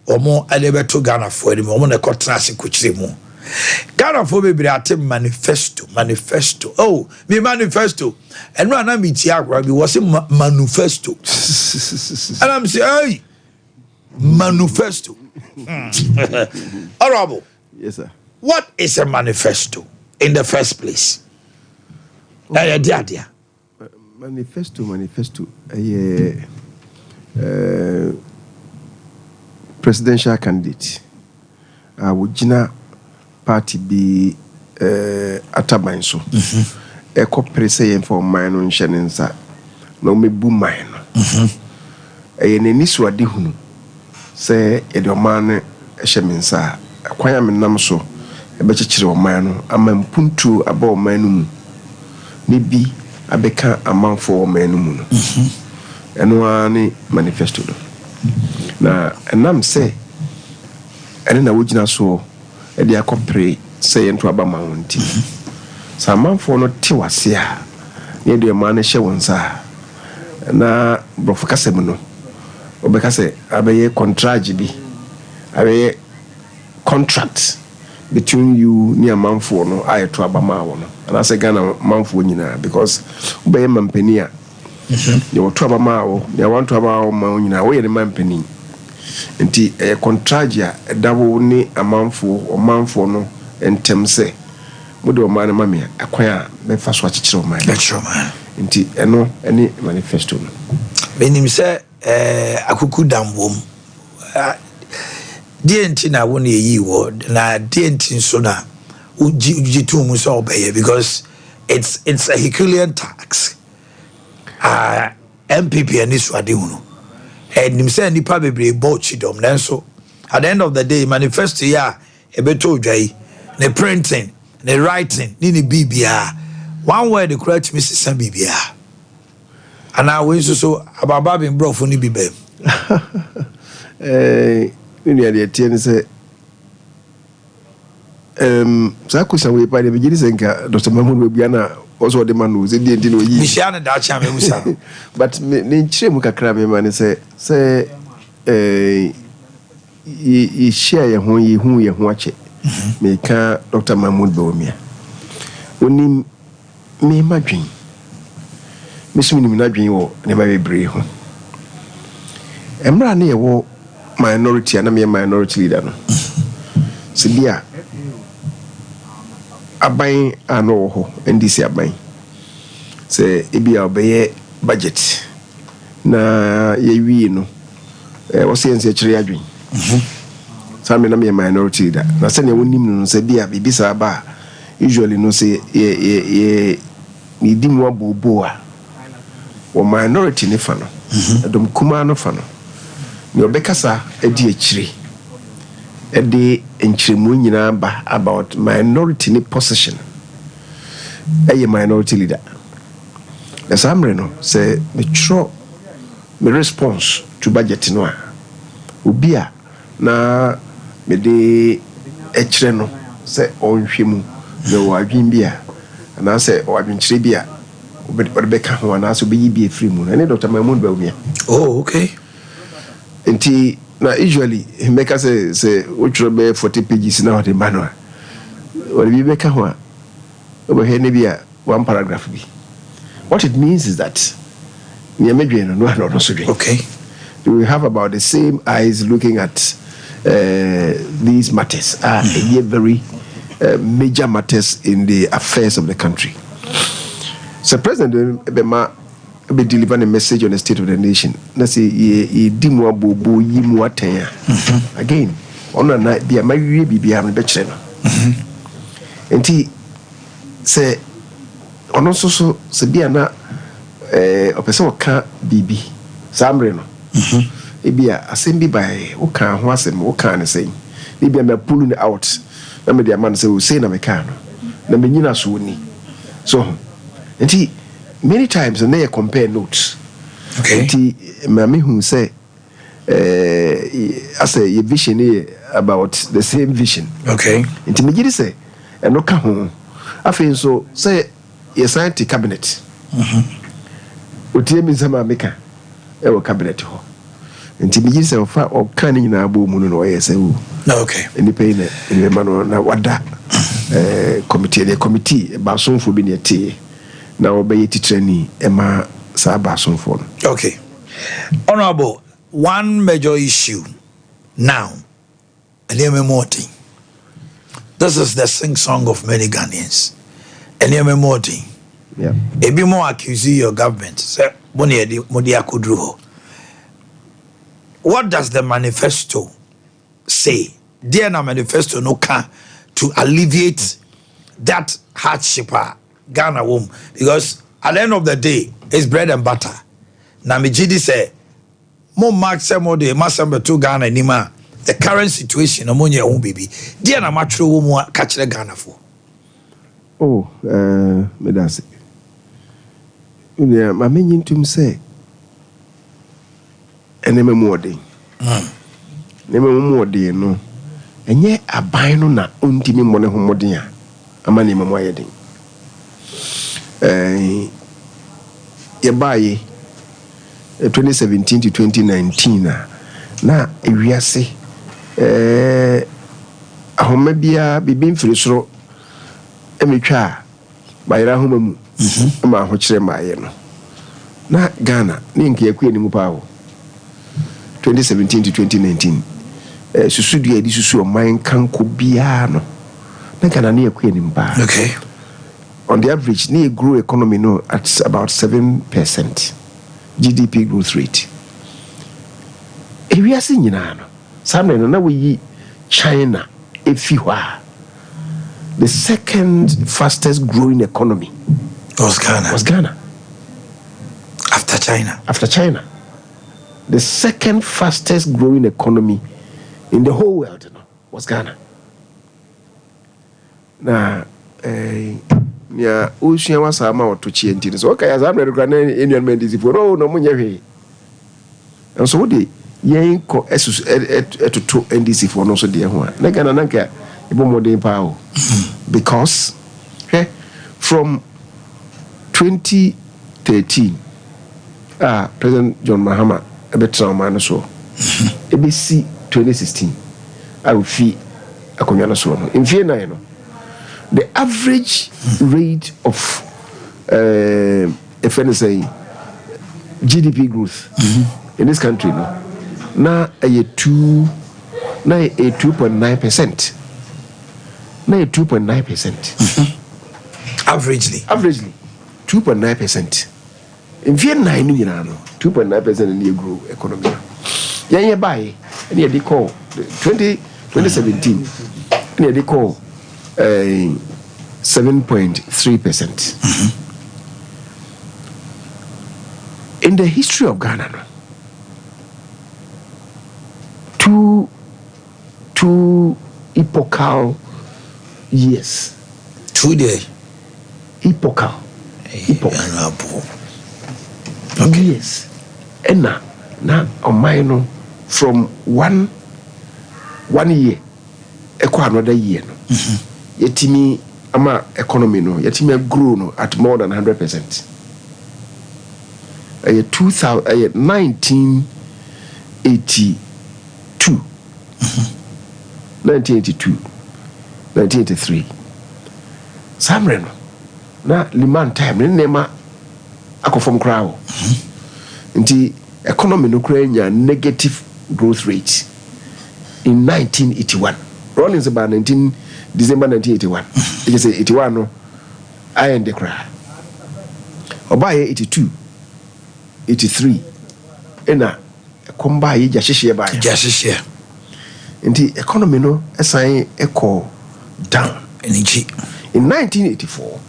omo elebeto Ghana for edi omo na kotra se kochire mu Ghana for bebre atem manifesto oh me manifesto eno ana mi ti agwa bi wo say manifesto and I'm say hey manifesto. Honorable. Yes, sir. What is a manifesto in the first place? Manifesto. Presidential candidate. Wujina party be ataban so. Eko prese yen for mine on shenensa. No me bu mine. Neni swadi hunu. Se edomane eshemensa. Kwanya menam so. Ebechechire oman no amampuntu aba oman no mu ne bi abeka amanfo oman no mu no eno ani manifesto do na enam se ene na wogina so e dia kopre se yento aba manwonti sa amanfo no te wase a ne de man hye wonsa na brofo kasem no obeka se abaye contract bi abaye contract between you near manfo no I to abama no and I say Ghana manfo nyina because obey mampani a you to abama wo you want to abama wo nyina we the mampani enti contract ya dawo ni amanfo o manfo no entem se mode o man ma me akwan a be fa so akikire o man enti eno eni manifesto no benim se akuku dambom DNT na won ye word na DNT so na ujitu mu so obey because it's a Herculean tax. MPP and this wadi hunu. And him say nipa bebre bochi dom nanso at the end of the day manifesto ya ebeto dwai ne printing ne writing ni bibia one word the correct Mrs. Bibia and I we so ababa bin brofo ni bibem Ni ade tie say sa ko we pa de bigiri senka Dr. Mahmoud Bawumia na also the man who said the no yi Michia na da cha me musa but ni chire mu kakra me man say yi share ye ho ache me ka Dr. Mahmoud Bawumia oni me madwen me sumi ni madwen wo ne ba bebre ho emra na ye wo minority and I'm a minority leader no Sidia aban ano ho ndc aban se ebia obeye budget na ye wi no wo se ense kire adwen sa me na me minority leader na se ne wonim no se bia bibisa ba usually no se ye ni dimwa bobo a wo minority ne fa no dom kuma no fa no ni obekasa edi akire edi enchiremu nyina ba about minority ni position eye minority leader the samre no say me tro me response to budget no a obi a na me de akire no say onhwemu me wo adwin bia na say o adwin kire bia obeka ho na so be yi bia free mu na ni Dr. Mahmoud Bawumia oh okay enti na usually make us say which be 40 pages na what the manual or we make ho over here bia one paragraph bi what it means is that we are medwe no so okay we have about the same eyes looking at these matters are very major matters in the affairs of the country. So President Bema be delivering a message on the state of the nation. Na say ye dimu abobo yimu atenya. Again, ona na bia mawie bibia no be kire no. Enti say ono so se bia na opese oka bibi samre no. Ebia asem bi bai oka ho asem oka ne say. Ebia me pull it out. Na me dia man say o say na me ka no. Na me nyina so ni. So enti many times and they compare notes. Okay. Mami who say I say a vision about the same vision. Okay. Inti me gidi say and no ka ho. Afi so say ye sign the cabinet. Otie mi sama meka e wo cabinet ho. Inti me gidi say ofa o kan ni na abo mu no o ye say o. Okay. Any pay na man na wada committee ba so fo bi ne tie. Now obey training Emma Sabason phone. Okay. Honorable, one major issue now, and this is the sing song of many Ghanaians. And yeah. A bit more accuse your government. Say, what does the manifesto say? Dear na manifesto no can to alleviate that hardship. Ghana womb, because at the end of the day it's bread and butter. Na me gidi say mo max mo de masambe to Ghana nima the current situation amonya won baby dia na matro wo mu ka kire Ghana fo. Oh me das unia ma menyin tum say eneme mu ode neme mu ode no enye aban no na ontimi mo ne ho moden a amane mo ayeden yebaye 2017 to 2019 na ewiase ahoma bia bibin firisoro emetwa bayira homa mu ma ho kire maaye no na Ghana ne nke yakue ni mu paawo 2017 to 2019 susudu edi susu o man kanko bia no na Ghana ne yakue ni mpa. Okay. On the average, they grow economy no at about 7% GDP growth rate. If we are seeing now, something now we China, if you are the second fastest growing economy was Ghana. After China, the second fastest growing economy in the whole world was Ghana. Now, ya osuya wasa ma otochi enti so okay as am record na environment is for no munye hwe and so de yen ko etoto NDC for no so de ho na Ghana na ka ibo modern power because from 2013 President John Mahama ebetra man so ebesi 2016 afi akonya no so no mfie na no the average rate of if I say GDP growth in this country now a 2.9%. Now a 2.9%. Averagely 2.9%. In Vietnam, 2.9% in the grow economy. Yeah, buy and they call 2017 and they call 7.3%. In the history of Ghana, two epochal years. 2 days. Epochal. Okay. Yes. And now on from one year, another year. Yetimi ama economy no yetimi grow no at more than 100%. 1982 1983 samre no na liman time ne nema akofom krawo nti economy no kra nya negative growth rate in 1981. Rawlings about December 1981. It is 81 no. I end the cry. Obaye 82, 83. Ena come by Jashisha by Jashisha. And the economy no assign echo down. In 1984.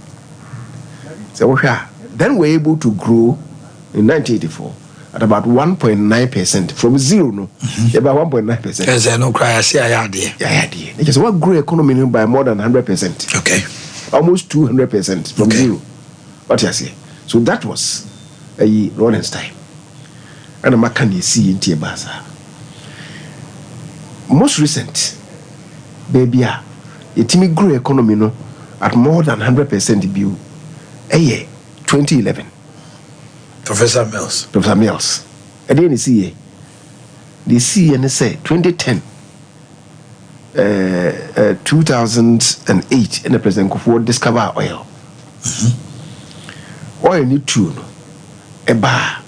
So then we're able to grow in 1984 at about 1.9% from zero, no, about 1.9%. There's no cry. I see I idea. Yeah, it just what grew economy by more than 100%. Okay, almost 200% from zero. What you say? So that was a Rawlings time, and a Makani see in Tiabaza. Most recent, baby, it me grew economy no at more than 100% view. 2011. Professor Mills. And then you see, they see and they say 2010, 2008, and the President Kufuor discover oil. Oil need to a bar.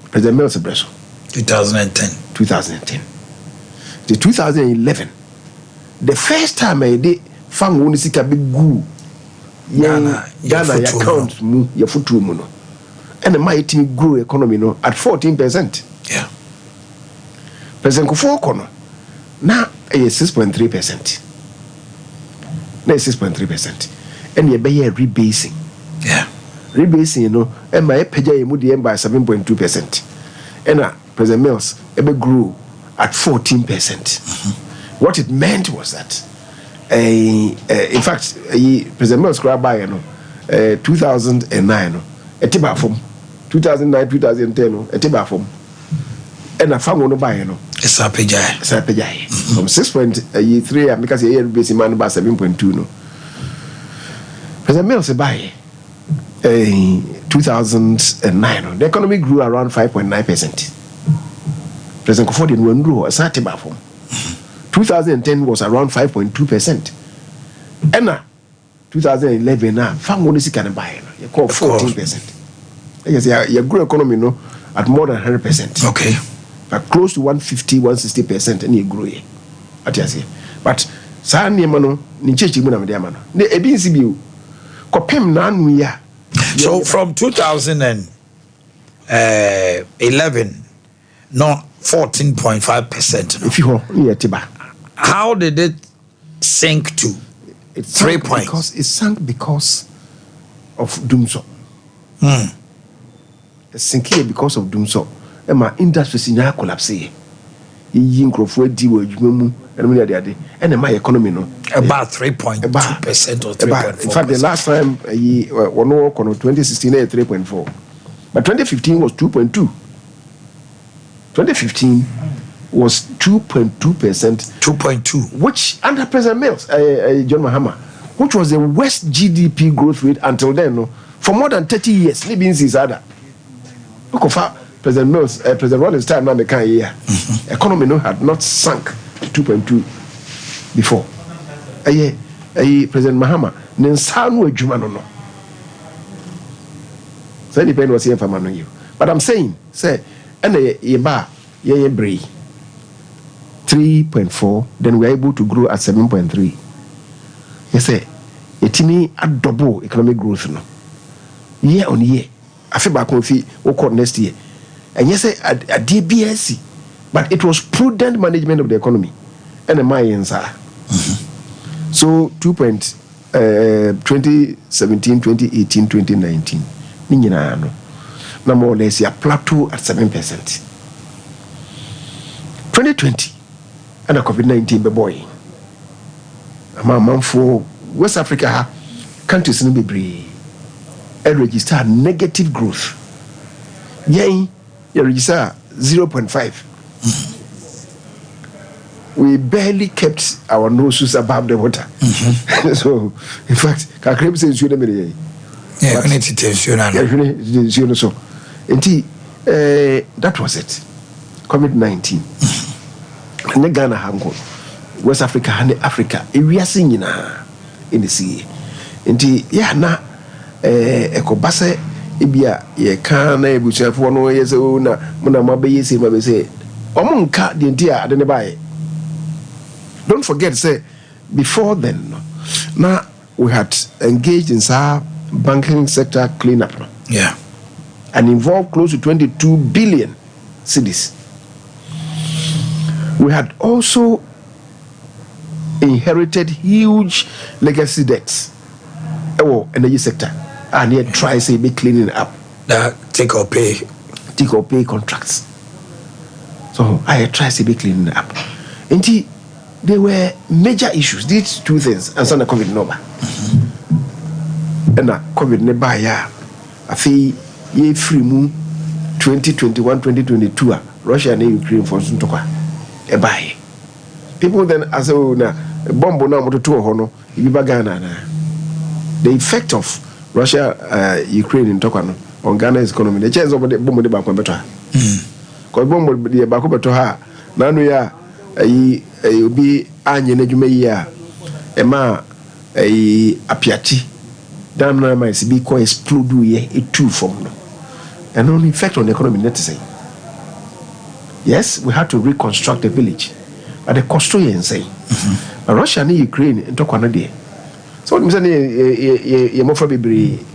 President Mills address. 2010. The 2011, the first time I did found one is a big goo. Ghana account mu ya futu mu no and the mighty grew economy no at 14%. Yeah. President Kufuor kono na 6.3%. Na 6.3%. And ye be rebasing. Yeah. Rebasing you know and my peja ye mu di by 7.2%. And President Mills ebe grew at 14%. What it meant was that in fact, President Mills grabbed by 2009, a tiba from 2009, 2010, a tiba from, and I found one by it's a pejai from 6.3 because a year basic man about 7.2. No, President Mills by 2009, the economy grew around 5.9%. President Kufuor didn't grow a tiba from. 2010 was around 5.2%. And 2011 now, Fangonisi can buy you call 14%. Yes, your growth economy no at more than 100%. Okay. But close to 150, 160% and you grow. What you say? But Sani Mano, Nichi Muna Mediamano. The ABCB Copem Nan we are. So from 2011, no 14.5%. If you are Tiba. How did it sink to 3 points? Because it sank because of Doomso. It sank here because of Doomso. And my industry is now collapsing. You crofwe diwo jumu and my economy no about 3.2% or 3.4%. In fact, the last time one work on 2016 3.4, but 2015 was 2.2. 2015 was 2.2%. 2.2, which under President Mills, John Mahama, which was the worst GDP growth rate until then, no, for more than 30 years. Libins is other. Look of President Mills, President Rawlings time now the kind of year. Economy no had not sunk to 2.2 before. President Mahama, Nensanu Ejumano no. So depend what's here for you. But I'm saying, say, and ye bray 3.4, then we're able to grow at 7.3. You say, it me a double economic growth no. Year on year. I feel back on fee next year. And yes, a DBSC, but it was prudent management of the economy. And the Mayans are. So 2017, 2018, 2019. Nina no. Now more or less a plateau at 7%. 2020 and a COVID-19 be boy. For West Africa countries no be brave. And register negative growth. Yay, you register 0.5. We barely kept our noses above the water. So, in fact, Kakrem says you never. Yeah, we need to tension. So, that was it. COVID-19. And the Ghana Hango, West Africa, and Africa, we are singing in the sea. And yeah, na ekobase ibia ye kan na ebusuafo no ye se o na muna mabe yesi mabe se omunka de ntia ade ne bae don't forget, say, before then, now we had engaged in some banking sector cleanup. Yeah. And involved close to 22 billion cedis. We had also inherited huge legacy debts in the energy sector, and yet try to be cleaning up. That take or pay contracts. So I try to be cleaning up. And there were major issues. These two things, and some the COVID number. And COVID never I feel ye free moon 2021 2022 Russia and Ukraine for Suntoka a buy. People then as oh na bomb na moto to hono ibi Ghana na. The effect of Russia Ukraine in Tokano on Ghana's economy, the chance of the bomb de back better. Because bomb the back better ha na no ya obi anye na dwuma ya e ma apiachi dan na ma sibi ko explode ye it too from no. And on effect on the economy, let's say. Yes, we had to reconstruct the village, but the cost is say. Russia and Ukraine and talk on day. So I'm saying, you more for Ukraine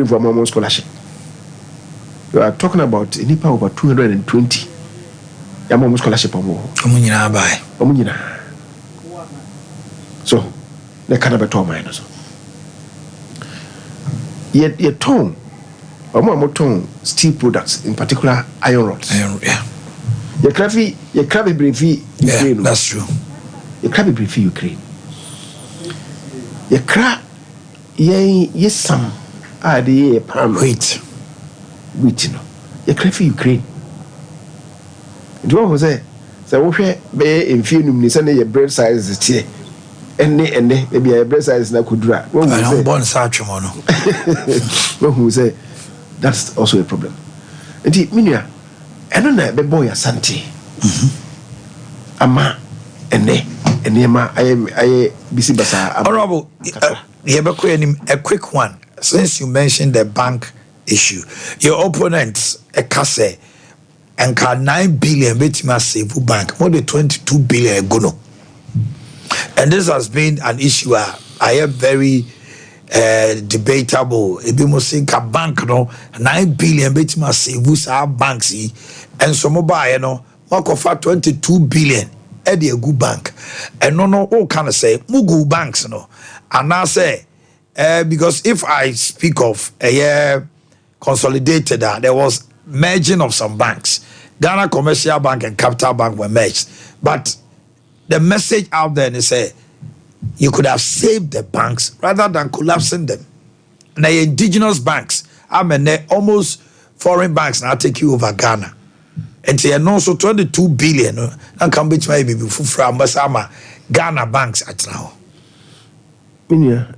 for more scholarship. We are talking about a nipa over 220. Yamamo scholarship or more. So the Canada minus. Yet tone tone steel products, in particular iron rods. Yeah. Your crabby briefy Ukraine. Yeah, that's true. Your crabby briefy Ukraine. Your crab yes some the palm wheat no. Your crabby Ukraine. Do you know say we be in film ni say your bread size is here. And maybe a breast size na kudura. Who say that's also a problem. And minia, I don't know be boy asante. Ama ene ma I bisi basa. Honorable, a quick one. Since you mentioned the bank issue, your opponents say and 9 billion betima save bank more than 22 billion gono. And this has been an issue I am very debatable. Ebi mo say ka bank no 9 billion betima save our banks and some mobile no makofa 22 billion at the good bank. And no all kind of say mugu banks no. And I say because if I speak of a year consolidated there was merging of some banks. Ghana Commercial Bank and Capital Bank were merged. But the message out there is say you could have saved the banks rather than collapsing them. And the indigenous banks, I mean, almost foreign banks now take you over Ghana. And they are also 22 billion. And come between maybe from Ghana banks at now. Minya,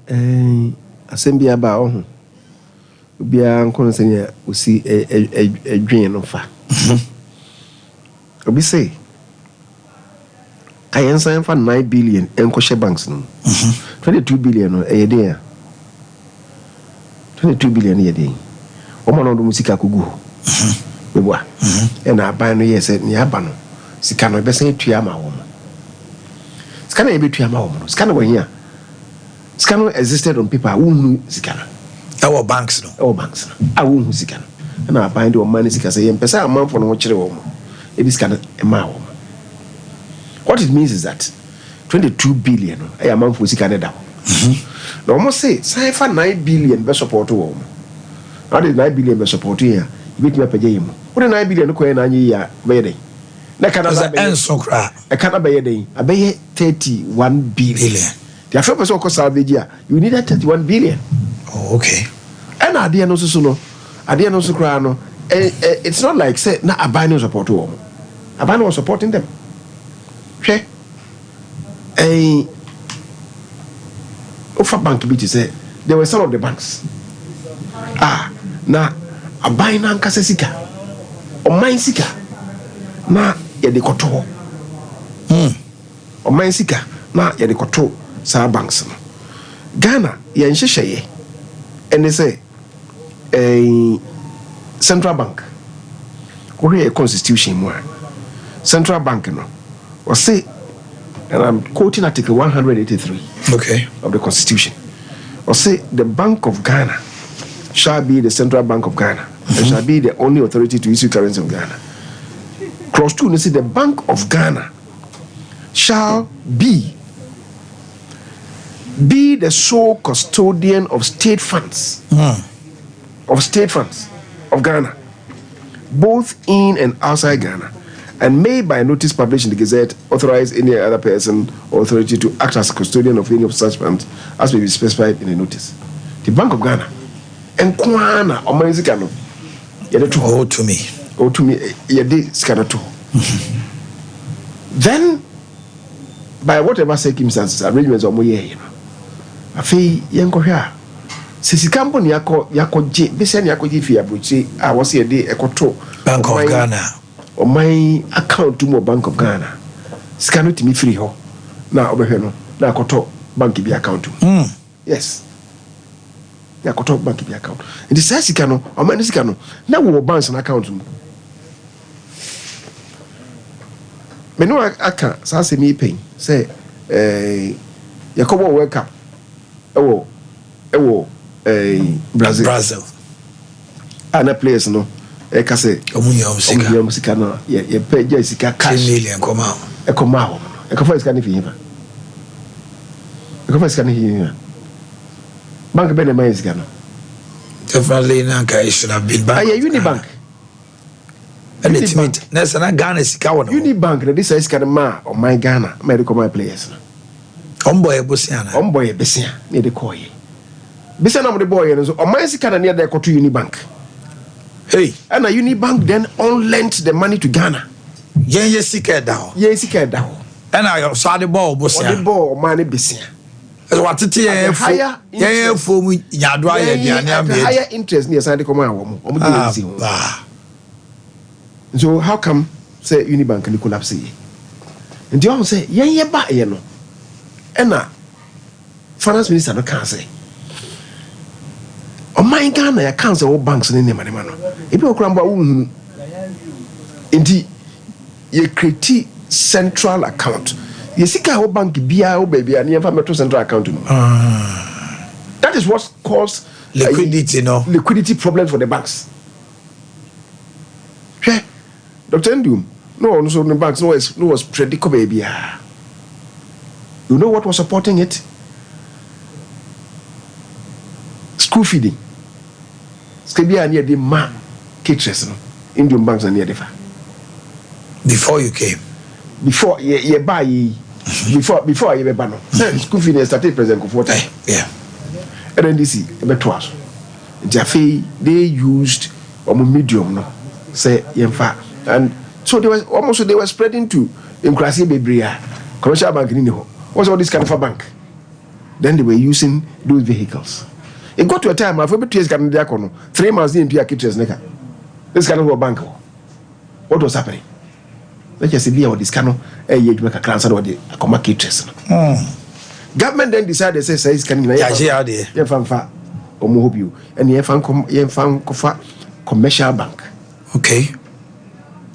assembly about be a concern, we see a drain of fat. We say. I answer for 9 billion and Koshe banks no. 22 billion a day. 22 billion a day. Oman on the musica kugu. And I buy no yes at Niabano. Sikano Bessie Tuyama woman. Scano be Tuyama woman. Scano here. Scano existed on paper. Who knew Sikano? Our banks no. Our banks. I won't Sikano. And I bind your money Sika say, and Pesa a month for no woman. It is kind of a woman. What it means is that 22 billion I am for Canada. Now almost say sign for 9 billion best support to home. Now the 9 billion best support here, you beat me up a game. What the 9 billion coin a year bay? I cannot buy a day. I pay 31 billion. The affair was also salvage. You need 31 billion. Oh, okay. And I didn't know so. I didn't know so. It's not like say na a buy no support to home. A buy was supporting them. Okay. Offer bank to say there were some of the banks. Na a buy na nkasa sika. O mine sika. Na ye de koto. O mine sika na ye de koto sa banks no. Ghana ye nhyehyeye. And they say central bank. We a constitution more. Central bank no. Or say, and I'm quoting Article 183 of the Constitution. Or say the Bank of Ghana shall be the Central Bank of Ghana and shall be the only authority to issue currency of Ghana. Clause 2, they say the Bank of Ghana shall be the sole custodian of state funds of Ghana, both in and outside Ghana, and may by notice published in the Gazette authorize any other person or authority to act as custodian of any of such funds as may be specified in the notice. The Bank of Ghana and Kwana Omanhene Yaw to me yede scanner to. Then by whatever circumstances arrangements or you know afi yenkohwa sisikampo ni yakoje bese ni yakoje fi abuchi a wose yede ekoto Bank of Ghana or my account to Bank of Ghana scanner to me free ho na obehwe no na akoto bank bi account yes ya akoto bank bi account and the size sika no o man sika no na wo banks na account mu me no aka sa se mi pen say yakobo welcome ewo Brazil ana players no e ka say omunya musika no ye pay sika cash 10 million koma e ka fa sika ni fi hiva e ka fa sika ni hiva bank be na mai sika no definitely na ka should have been bank Unibank and it's meant nessa na Ghana sika wono Unibank this is sika ma o my Ghana me dey come players no omboy bosiana omboy besia ne dey call ye besia na mo dey boy no so o my sika na ne dey to Unibank. Hey, and a Unibank then on lent the money to Ghana. Yen sika da. Yen sika da. And I saw the ball bosia. The ball money besia. What it is higher for me yadwa higher interest near Sunday come on. So how come say Unibank can collapse? And the other say yen ba ye no. And finance minister no can say. O my Ghana ya council all banks in the money man. If you cramba unhunu. Indeed, ye create central account. Ye sika o bank bia o baby and ye metro central account. That is what caused liquidity liquidity problems for the banks. Okay. Dr. Ndum, no so the banks no was predicable baby. You know what was supporting it? School feeding. Skebia near the ma caterers no Indian banks near the fa. Before you came. Before ye buy before you buy no. School feeding started present for time. Yeah. NDC ebe twas. Jafe they used medium no say yemfa and so they were spreading to Nkrasi Bebria commercial bank ni ho. What's all this kind of a bank? Then they were using those vehicles. It got to a time after 2 years can be 3 months in Pia Kitchens Neka. This kind of a bank. What was happening? Let's just see how this kind of a year make a cancer or the Akoma Kitchens. Government then decided to say it's coming. Yeah, fanfa. Hope you and ye fan commercial bank. Okay.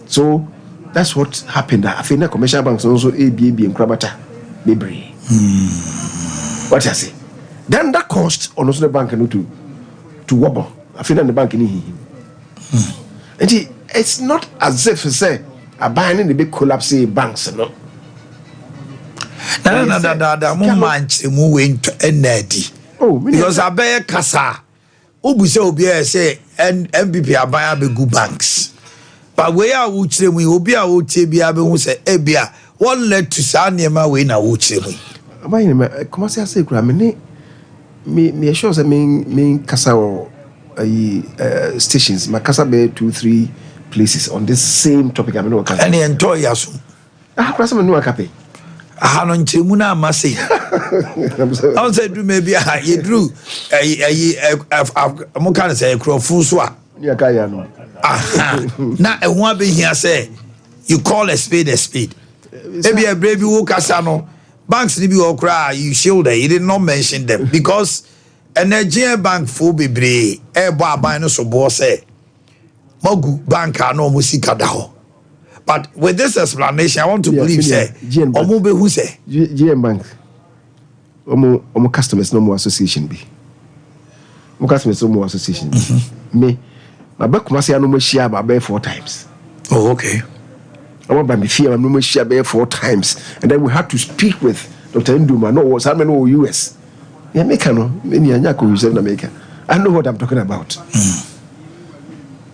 So that's what happened. I think the commercial banks also ABB and Krabata Bibri. What I say? Then that cost on the bank to wobble. I feel the bank in him. And it's not as if say a buying in the big collapse banks, no. Oh, because I buy Kasa. Ubuse Obia say and MPP are buying big good banks. But where would say we will be a Tibia who say Abia, what led to Sanyama way now would say we. Come on, say, me sure say me kasa or stations my kasa be 2-3 places on this same topic I know kasa any enjoy yaso kwasa me no akape no nchemu na amase I say do maybe you drew mo kan say krofun so a ya ka ya no na ehun abehia say you call a spade maybe a brave wo kasa no banks ni bi okra you shield you did not mention them because energy bank for bebre e bo aban no so bo say mogu bank no mo sika da ho But with this explanation, I want to believe, say, Omo who say? GM Bank. Omo customers no more association be. Omo customers no more association. Me, my back Kumasi no more share about 4 times. Oh, okay. I by me fear no more share about 4 times, and then we had to speak with Dr. Nduma. No, was how many US? Yeah, make no. Many anyako use in America. I know what I'm talking about.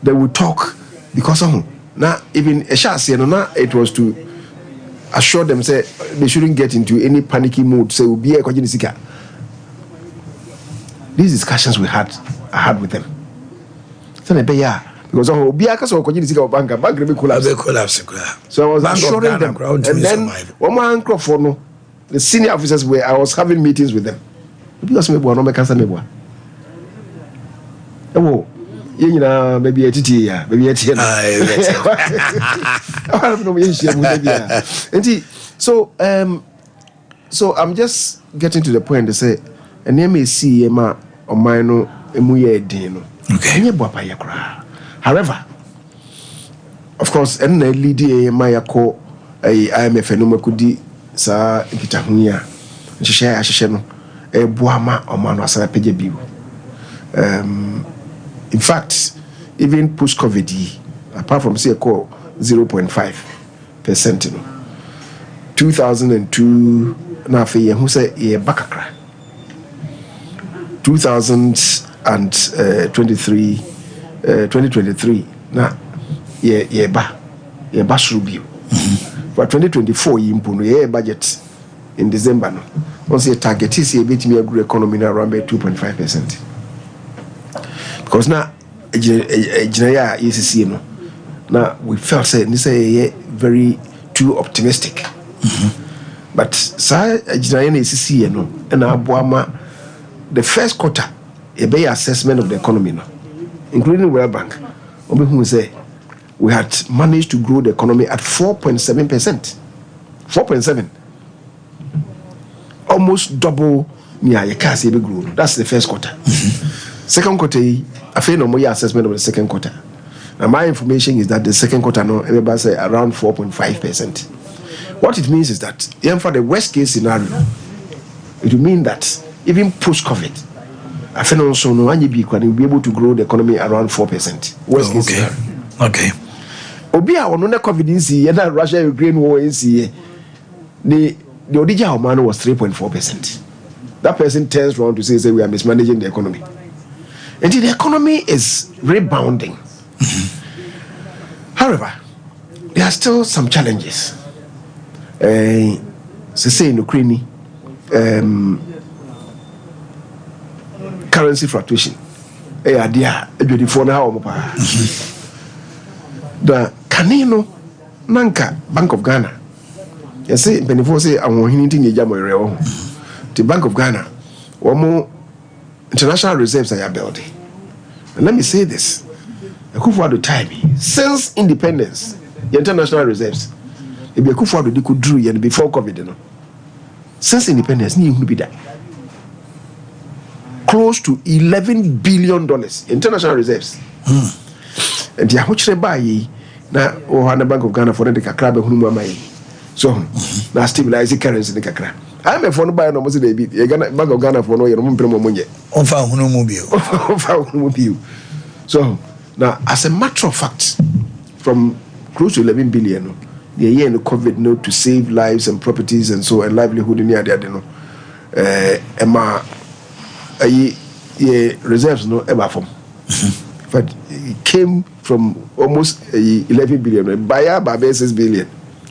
They will talk because of now even a chance, it was to assure them say they shouldn't get into any panicky mood. Say we'll be a Kwajinisika. These discussions I had with them. So they be because of Biakas or Kwajinisika bank will collapse. So I was assuring them, and then one more for no, the senior officers I was having meetings with them because me no me cancer me boy. Oh. Maybe a TT, maybe a TN. So I'm just getting to the point to say, and you may see Emma or Mino Emuye Dino. Okay. However, of course, and the lady Mayako, I am a phenomenal sa Kitahunia, Shishano, a Buama or Manasa Pejabu. In fact, even post-COVID, apart from say 0.5%, 2002, na fe who say a bakakra. 2023, 2023, na ye ba shrubio. For 2024, you improve budget in December. No, once your target is a bit me a good economy around 2.5%. Because now, now we felt say this is very too optimistic. But the first quarter, a better assessment of the economy, including World Bank, we had managed to grow the economy at 4.7%. 4.7, almost double. That's the first quarter. Second quarter, I feel no more assessment of the second quarter. Now my information is that the second quarter no everybody say around 4.5%. What it means is that even for the worst case scenario, it will mean that even post-COVID, I feel also no one will be able to grow the economy around 4%. Worst case scenario. Okay. Obia on the COVID in see that Russia Ukraine war in see the original man was 3.4%. That person turns around to say we are mismanaging the economy. And the economy is rebounding. However, there are still some challenges. Say in Ukraine, currency fluctuation. Ade Akye Abia. The Kanino Nanka Bank of Ghana. You say before say Omanhene Yaw. The Bank of Ghana, more international reserves are building. And let me say this: the time since independence, the international reserves, if you could drew before COVID, since independence, you be that close to $11 billion international reserves. And the how they buy now or the Bank of Ghana for the crab so now stabilizing currency in the kakra. I'm a phone buyer, no more than a Bank of Ghana for no year. So now, as a matter of fact, from close to 11 billion, the year in the COVID note to save lives and properties and so and livelihood in the area, reserves no ever from. But it came from almost 11 billion, by 6 billion.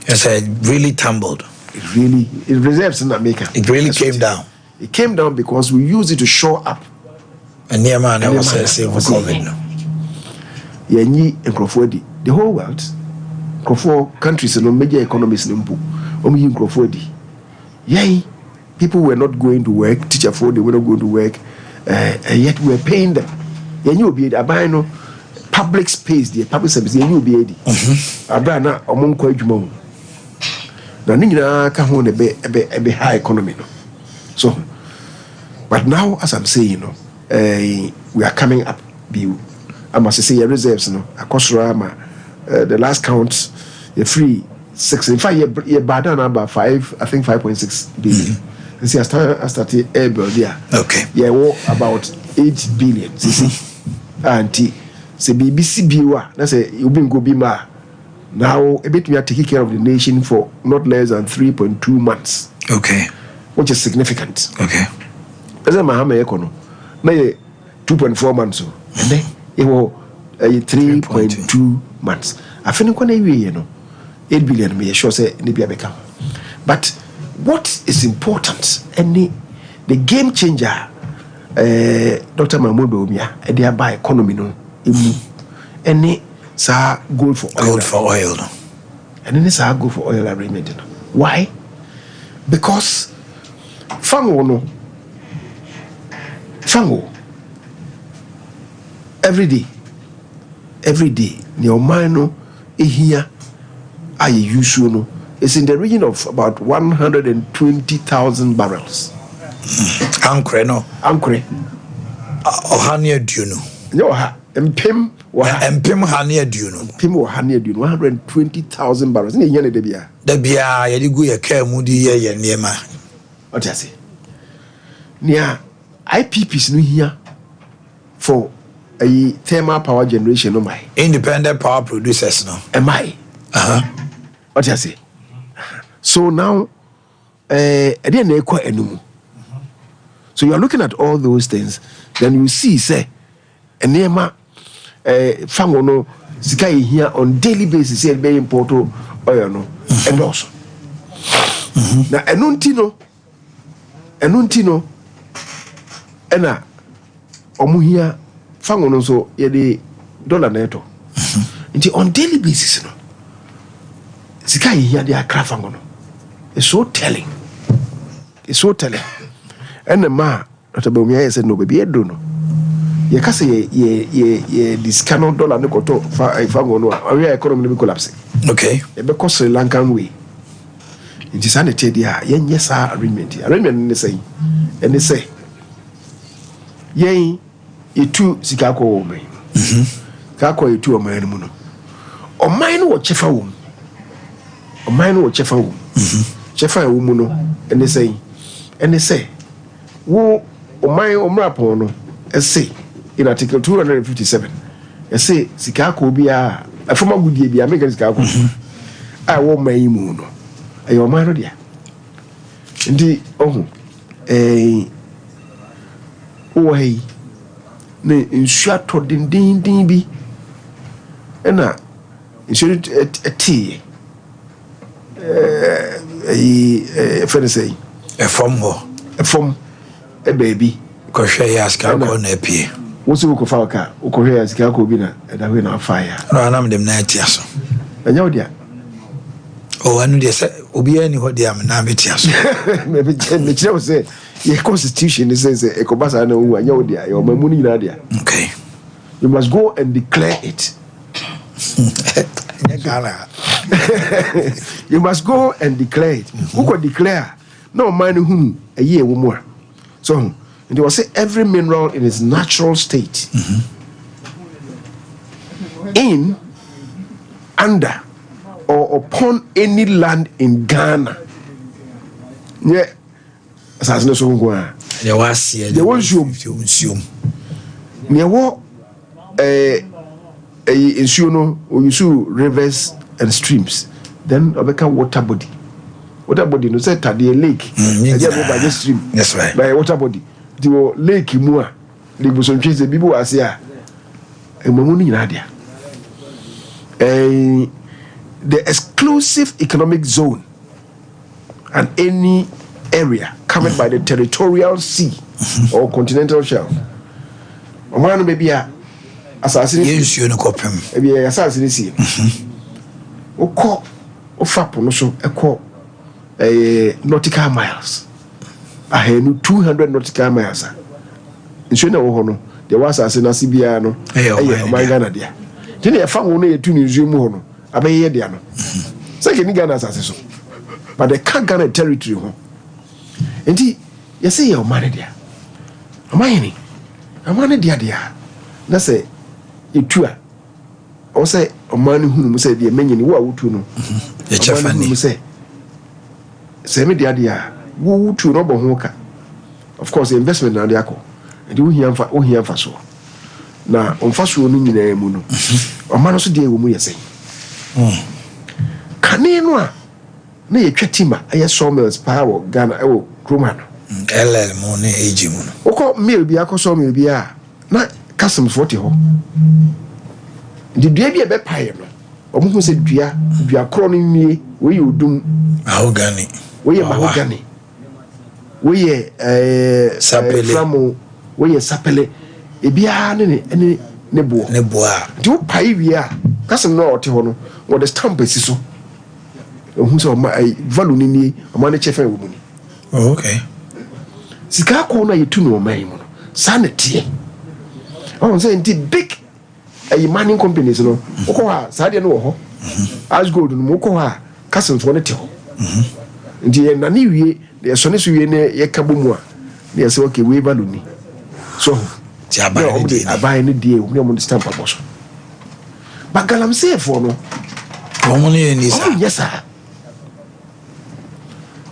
Yes, it really tumbled. It reserves in America. It really came down. It came down because we used it to shore up. And near man, I was saying for COVID. The whole world, countries and major economies in people were not going to work, teacher for they were not going to work, and yet we were paying them. You be a buying public space, the public service, you be a brana among quite now, Nina can a high economy. So, but now, as I'm saying, we are coming up. I must say, reserves, the last count, you're free 6. In fact, you're bad on about 5, I think 5.6 billion. You see, I started air bill there. Okay. Yeah, about 8 billion. You see, auntie, say BBC Biwa, that's a you been go be ma. Now, a bit we are taking care of the nation for not less than 3.2 months. Okay. Which is significant. Okay. As a Mahama Econo, may 2.4 months, and then it will 3.2 months. I think when you know 8 billion may sure say Nibia become. But what is important and the game changer, Dr. Mahmoud Bawumia, and thereby economy no any sa gold for oil. And then it's a gold for oil agreement. Why? Because Fango every day your mind here I use no it's in the region of about 120,000 barrels. Ankre no. Ohania duno. Yo ha empim hania duno. Pim or hania duno 120,000 barrels. Ni yene debia. Debia yedi gu ye ka mu di ye niema. What you say? Nia IPPs no here for a thermal power generation no my independent power producers no. Am I? What you say? So now so you are looking at all those things, then you see say enema fangono sika here on daily basis say be import oil no and also na enuntino ena omu here fangono so ye de dollar neto nti on daily basis no sika here they are craft fangono. It's so telling. And the man, Dr. Bawumia said, no, baby, I don't know. You can say, this cannot dollar no go if I'm going to our economy will collapse. Okay. Because Sri Lankan way. It is an yes, agreement. Agreement in the same. And they say, yea, you two Sikako me. Kako, you two of my mono. Or mine or Chefa. Or mine or Chefa. Chefa woman, and they say, wo my omrapono, say in Article 257, say Sikako be a former good year, be American Sikako. I won't my moon. Are you my dear? Indeed, hey, in short, ding be, and now, in short, a tea. Friend say a form a baby crochet ask on a pea. What's a book of car, Korea as Kakobina, and I win on fire. No, I'm them 90 years. And you, dear. Oh, I know they said, Obiani, what they are now, maybe Mitchell say, your constitution is a Cobasa, no, and you, dear, your Mamuni Nadia. Okay. You must go and declare it. You must go and declare it. Who could declare? No man whom a year or more. So, and they will say every mineral in its natural state, in, under, or upon any land in Ghana. Yeah, as no so go. There was here. There was you. Near what? Insuno or you sue rivers and streams, then Obeka water body. Water body no say tadi lake. By the stream. That's right. By water body. The lake Imua. The Buson trees the people are here. Mamuni Nadia. The exclusive economic zone and any area covered by the territorial sea or continental shelf. Omano baby assassin yes you no copem e be assassin see o fapo no so e ko nautical miles ahenu 200 nautical miles nso na wo ho no de was assassin asibia no o man Ghana dia tini e fa wo no yetu ni nzu mu ho no abaye dia no say ke ni Ghana assassin so but the can Ghana territory ho enti you say your man dia amane dia na say etua o say ɔman hunu mu sɛ deɛ mɛnyini wo a wotu no ɔman hunu mu sɛ me de ade a wo wotu no bɔ ho ka of course investment na de akɔ nti wohia mfa so na ɔmfa so no nyinaa mu no ɔman no so deɛ wɔ mu yɛ sɛn kane no a na yɛtwa tima ɛyɛ sawmills paa wɔ Ghana ɛwɔ Kroma no LL mo ne AG mo no wokɔ mill bi akɔ sawmill bi a na customs te hɔ nti dua bi a ɛbɛpaeɛ no ɔmo hu sɛ dua korɔ no nwie wɔyɛ odum mahogany wɔyɛ framo wɔyɛ sapele ebiara ne boɔ nti wopae wie a custom no a ɔte hɔ no wɔde stamp asi so ɔhu sɛ ɔma value no nie ɔma no kyɛfa wɔ mu ni okay sika akɔ no a yɛtu no ɔman mu no saa ne teɛ ɔhu sɛ nti big mining companies no wokɔ hɔ a saa deɛ no wɔ hɔ as gold no wokɔ hɔ a customs no te hɔ nti yɛnane wie yɛsɔne so wie ne yɛka bɔ mu a ne yɛsɛ okay wei value ni so aban no die ne ɔmo de stamp abɔ so but galamseyfoɔ no ɔmo ne yɛ ni saa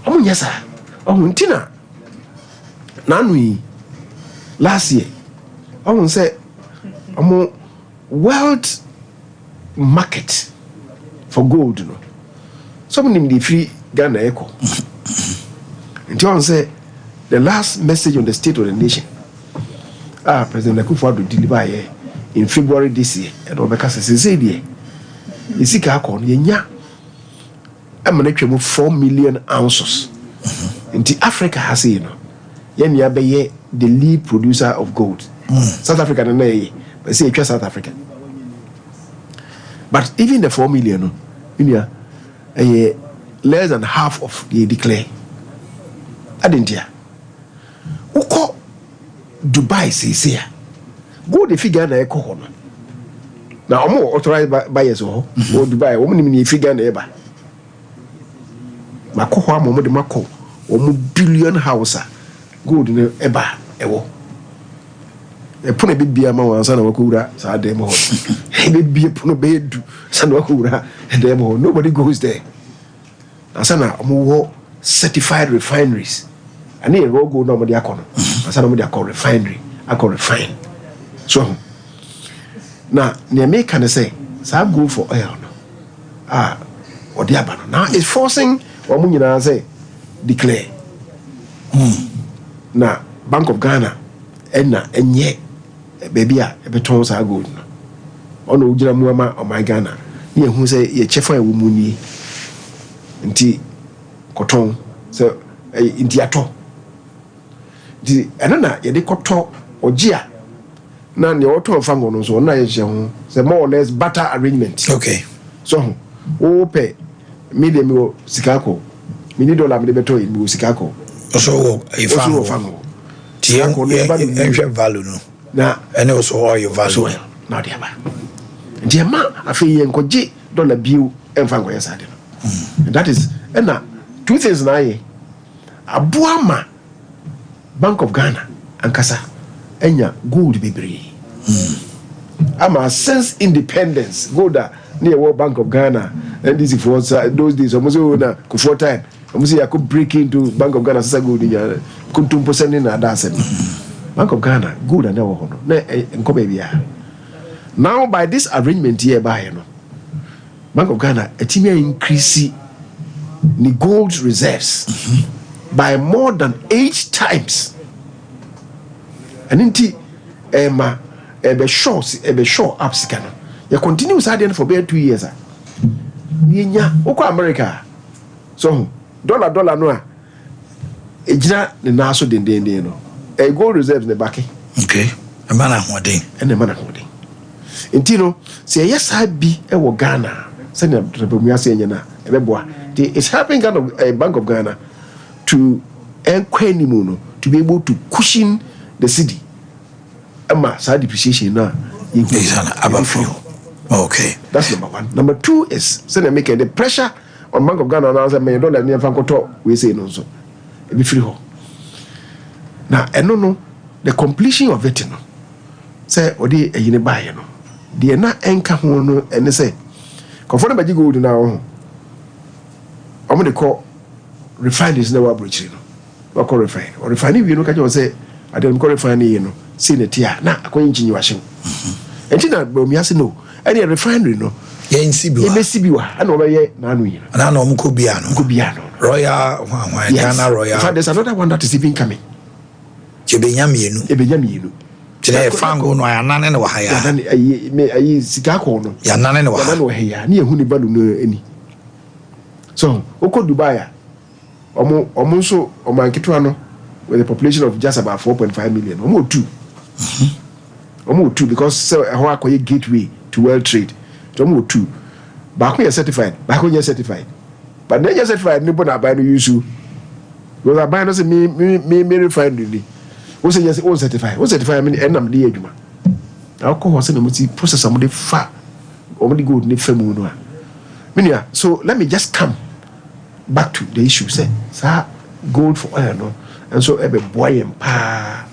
ɔmo nyɛ saa ɔmo nti na n'ano yi last year ɔmo sɛ ɔmo world market for gold no so ɔmo nim de free Ghana ɛkɔ nti ɔmo sɛ the last message on the state of the nation President Akufo-Addo deliver here in February this year and ɔbɛka sɛ sɛ deɛ yɛsika akɔ no yɛnya ɛma no twɛ 4 million ounces nti Africa ha sei no yɛnea bɛyɛ the lead producer of gold South Africa no na yɛyɛ but sɛ yɛtwa South Africa but even the 4 million no yɛnea ɛyɛ less than half of the declare adentia wokɔ Dubai say go the figure na ɛkɔ hɔ no na ɔmo authorized buyers wɔ hɔ or Dubai ɔmo nim ne figure na ɛba ma kɔ hɔ ama ɔmo de ma kɔ ɔmo billion house a gold no ɛba ɛwɔ ɛpono bebia ma wɔn ansa na wakɔwura saa dɛm hɔ bebia pono bɛyɛ sa na wakɔwura dɛm hɔ nobody goes there ansa na ɔmo wɔ certified refineries and here raw gold no mo de akɔ no ansa na mo de akɔ refinery akɔ refine so na ne make can say saa go for oil no ɔde aba no now it's forcing ɔmo nyinaa say declare na Bank of Ghana ɛna ɛnyɛ baby a ɛbɛtɔn saa gold no ɔno ogyina mu ama ɔman Ghana ne yɛhu sɛ yɛkyɛfa ɛwɔ mu nie nti kɔtɔn sɛ nti atɔ nti ɛno na yɛde kɔtɔ ɔgye a na ne ɔtɔ fa ngɔ no so ɔna yɛhyɛ ho sɛ more or less barter arrangement okay so wo pɛ medium wo sikako mini dollar me de beto yi wo sikako so wo ifa ngɔ tie ko ne ba no value no na ɛne so oil value na de aba nti ma afei yɛ nkɔgye dollar biu ɛmfa ngɔ yɛ saa de no that is ɛna two things na yɛ aboa ma Bank of Ghana ankasa enya gold bebree ama since independence gold near World Bank of Ghana and this for those days almost na Kufuor time almost you could break into Bank of Ghana sasa gold nya kuntum percent na dasem Bank of Ghana gold na wo no na enko ba bia now by this arrangement here by no Bank of Ghana etimi increase the gold reserves by more than 8 times and inti ema ebe show up sika no you continue sad for about 2 years nya okọ America so dollar no a ejina ne naso dendenden no e gold reserves ne baki okay emana hoden inti no se yesa bi e wo Ghana se ne rebamu ase nya na e beboa it's helping Bank of Ghana to no to be able to cushion the city ama sa depreciation na okay that's number 1. Number 2 is say make the pressure on Bank of Ghana now say me don't let me fankoto we say no so e be free ho na eno no the completion of it no say odi eyine baye no de na enka ho no ene say Comfort by gold now. I'm going to call refineries now. Bridge, or call refine or refining. You look at you say, I don't call refining, you know, see it here. Now, according to you, and you know, no, any refinery, no. Yen Sibiwa. Sibiwa. I know where Nanu. And I know Mukubiano. Royal, Ghana Royal. There's another one that is even coming. Ebenyaminu. Today, Fango, no, I none and Wahaya. I Sigako, no, Yanan and Wahaya, near Hunibalu, any. So, Oko Dubai, almost Omankituano, with a population of just about 4.5 million, almost 2. Almost 2, because Hawaii gateway to world trade. Almost 2. Back when you're certified, but then you're certified, nobody buy no use you. Because I buy no say me refinery. What's it just all certified? What's certified? I mean, and I'm the age. I'll call us and process somebody far. Only good need family. So let me just come back to the issue. Say, sir, gold for oil, no, and so every boy and pa.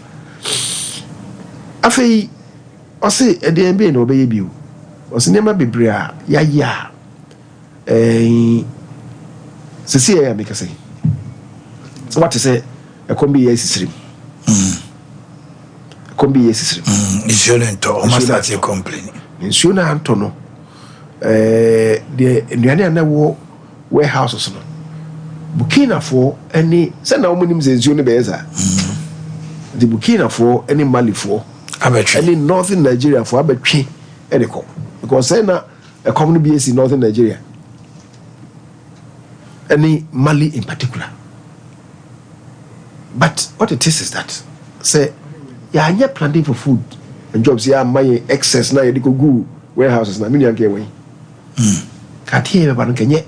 I say at the end, no baby. Was never be bria, ya. Cecilia make a say. So what to say? A combi yes stream. Combi yes stream. Insurance to almost as a complaint. Insurance Antono. The Indiana warehouses. Burkina for any send our minimum is Unibeza. The Burkina for any Mali for any northern Nigeria for Abachi Edico. Because then a common BS in northern Nigeria. Any Mali in particular. But what it is that say you're not planning for food and jobs, yeah, my excess now you go warehouses na million get away. Can't hear about Kenya.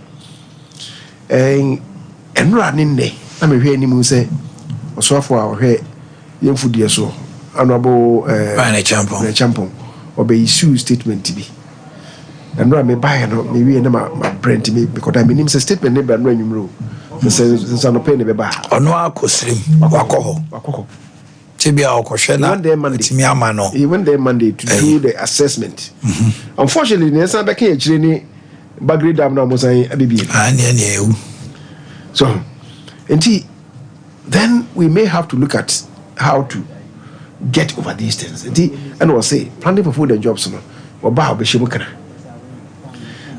And running there. I'm hearing him say, or so for our hair, young food, dear so, honorable champon, or be issue statement to be. And I may buy maybe my brand to me because I mean, him say statement never know you know. Since I'm not paying the bar. Or no, I could slim, Wako. Tibia or Koshena, one day Monday, he went there Monday to do the assessment. Unfortunately, there's not a cage, any baggy dam now was a baby. So, and then we may have to look at how to get over these things. And we'll say, planning for food and jobs, or Bow Bishimukana.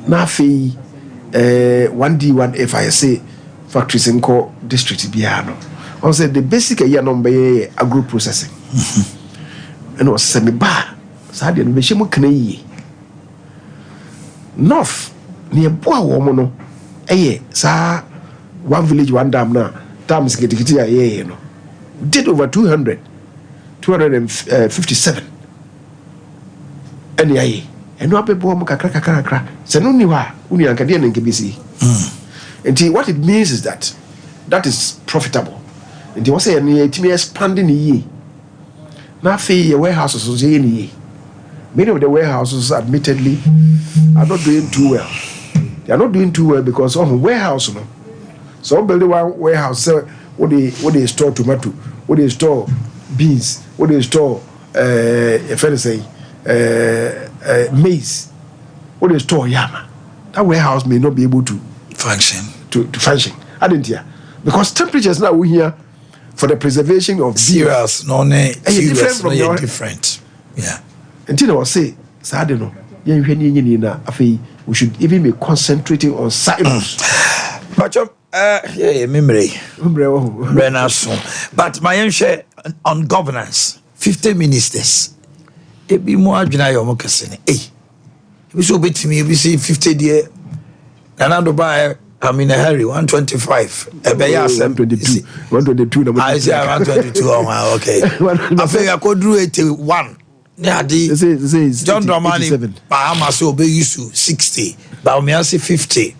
Now, 1D1F, I say, factories in core district Biano. I said the basic number agro processing. And was semi bar. Sadi and Bishimu Kane North near Boa Womono. Sa one village, one dam now. Dams get you know. Did over 257. And and no people crack. Senuniwa, Union Canadian and KBC. And what it means is that is profitable. And you say, and expanding a year. Now, your warehouses was a year. Many of the warehouses, admittedly, are not doing too well. They are not doing too well because on warehouse, no. So, building one warehouse, what they store tomato, what they store beans, what they store, if I say, maize, what they store yama. That warehouse may not be able to function. To function. I didn't hear. Because temperatures now we here for the preservation of cereals, different. Yeah. Until I was say, Sadeno, we should even be concentrating on science. But memory. But my share on governance, 50 ministers. It be more Junayomokasene. It was so bit to me, we see 50 year. Another buy. I'm in a hurry. 125. 122. I say 122. Oh, okay. I think I could do 81. Yeah, John Dramani, Bahamas will be used to 60. But me I say 50.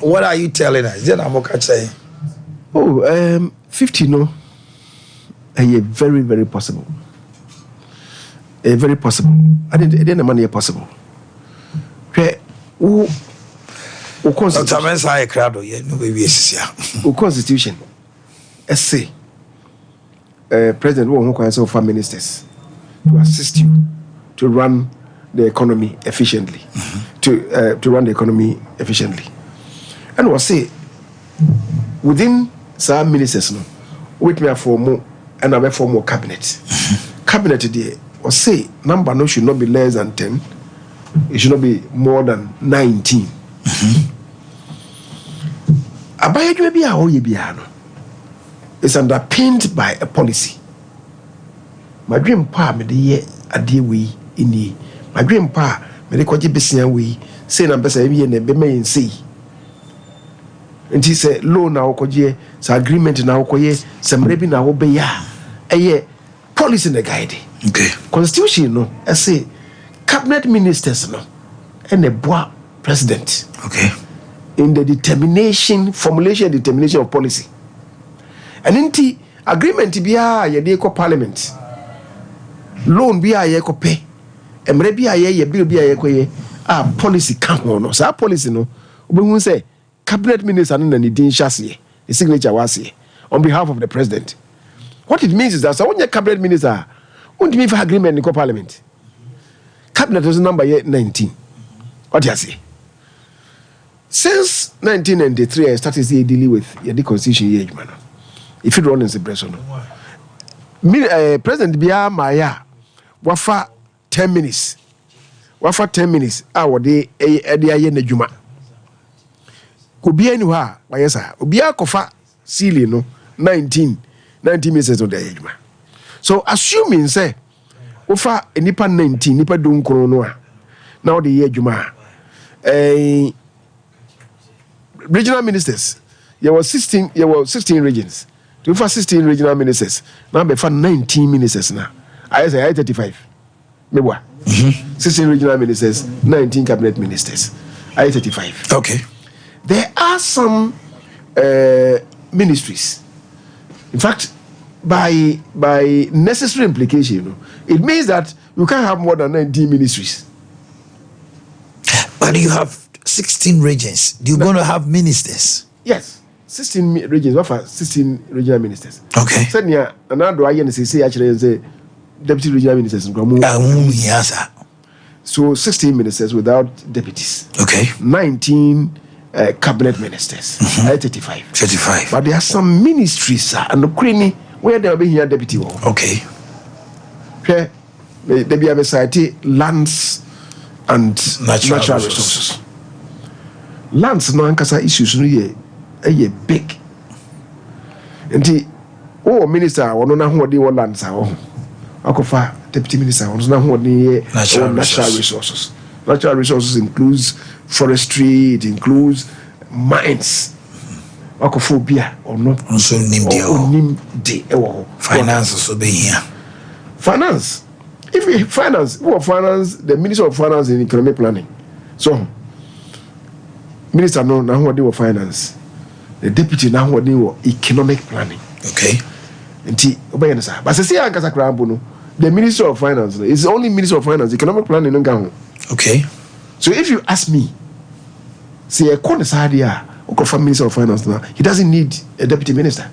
What are you telling us? Then I'm okay saying. 50 no. Very, very possible. Very possible. I didn't money possible. Constitution essay president who can offer ministers to assist you to run the economy efficiently, to to run the economy efficiently. And was say within some ministers no wait me for more and I for more cabinet. Cabinet there was say number no should not be less than 10. It should not be more than 19. Abaya dwe a hoye bia no is underpinned by a policy. My dream pa me de ye ade we ini. My dream pa me de kwaje besia we say na pesa e na be me sei. Nti say loan na okoje sa agreement na okoye se mrebi na wo be ya eye policy na guide. Okay. Constitution no I say cabinet ministers no and the boa president. Okay. In the formulation and determination of policy. And inti agreement biya ye de ko parliament. Loan biya ye ko pay. Emre biya ye bill biya ye ko ye policy kan ho no. Sa policy no obehun say cabinet minister no na ni din hyase the signature was on behalf of the president. What it means is that so when your cabinet minister won't me for agreement in ko parliament. Cabinet was number 19. What do you say? Since 1993, I started dealing with the constitution age, man. If you run in the prison, President Bia Maya, wafa 10 minutes. Wafa 10 minutes. Our day, a juma. Kubia anywhere, my yes, sir. Ubia kofa silly no 19 minutes on the age, man. So assuming say, Ufa nipa 19, nipa dun kronoa. Now the year juma. Regional ministers, there were 16 regions. To for 16 regional ministers, now be for 19 ministers now. I say 35. Maybe 16 regional ministers, 19 cabinet ministers. I 35. Okay. There are some ministries. In fact, by necessary implication, it means that you can't have more than 19 ministries. But you have 16 regions. You're going to have ministers. Yes, 16 regions. What for 16 regional ministers? Okay. Senior, another I say actually say deputy regional ministers. So 16 ministers without deputies. Okay. 19 cabinet ministers. 35. 35. But there are some ministries and the Ukraine where there will be here deputy. Okay. Okay. There be a society lands and natural resources. Lands no ankasa issues no ye big. Enti minister wono na ho de wo lands a wo akofa deputy minister wono na ho de natural resources. Natural resources includes forestry, it includes mines. Akofa bia ono so nim de ewo finance so be here. Finance. If finance, the Minister of Finance and Economic Planning. So Minister no na ho de wo finance. The deputy na ho de wo economic planning. Okay. Enti obaye sa. But say ankasa krambo no, the Minister of Finance is the only Minister of Finance, economic planning no ga ho. Okay. So if you ask me, say a corner side here, or Minister of Finance now, he doesn't need a deputy minister.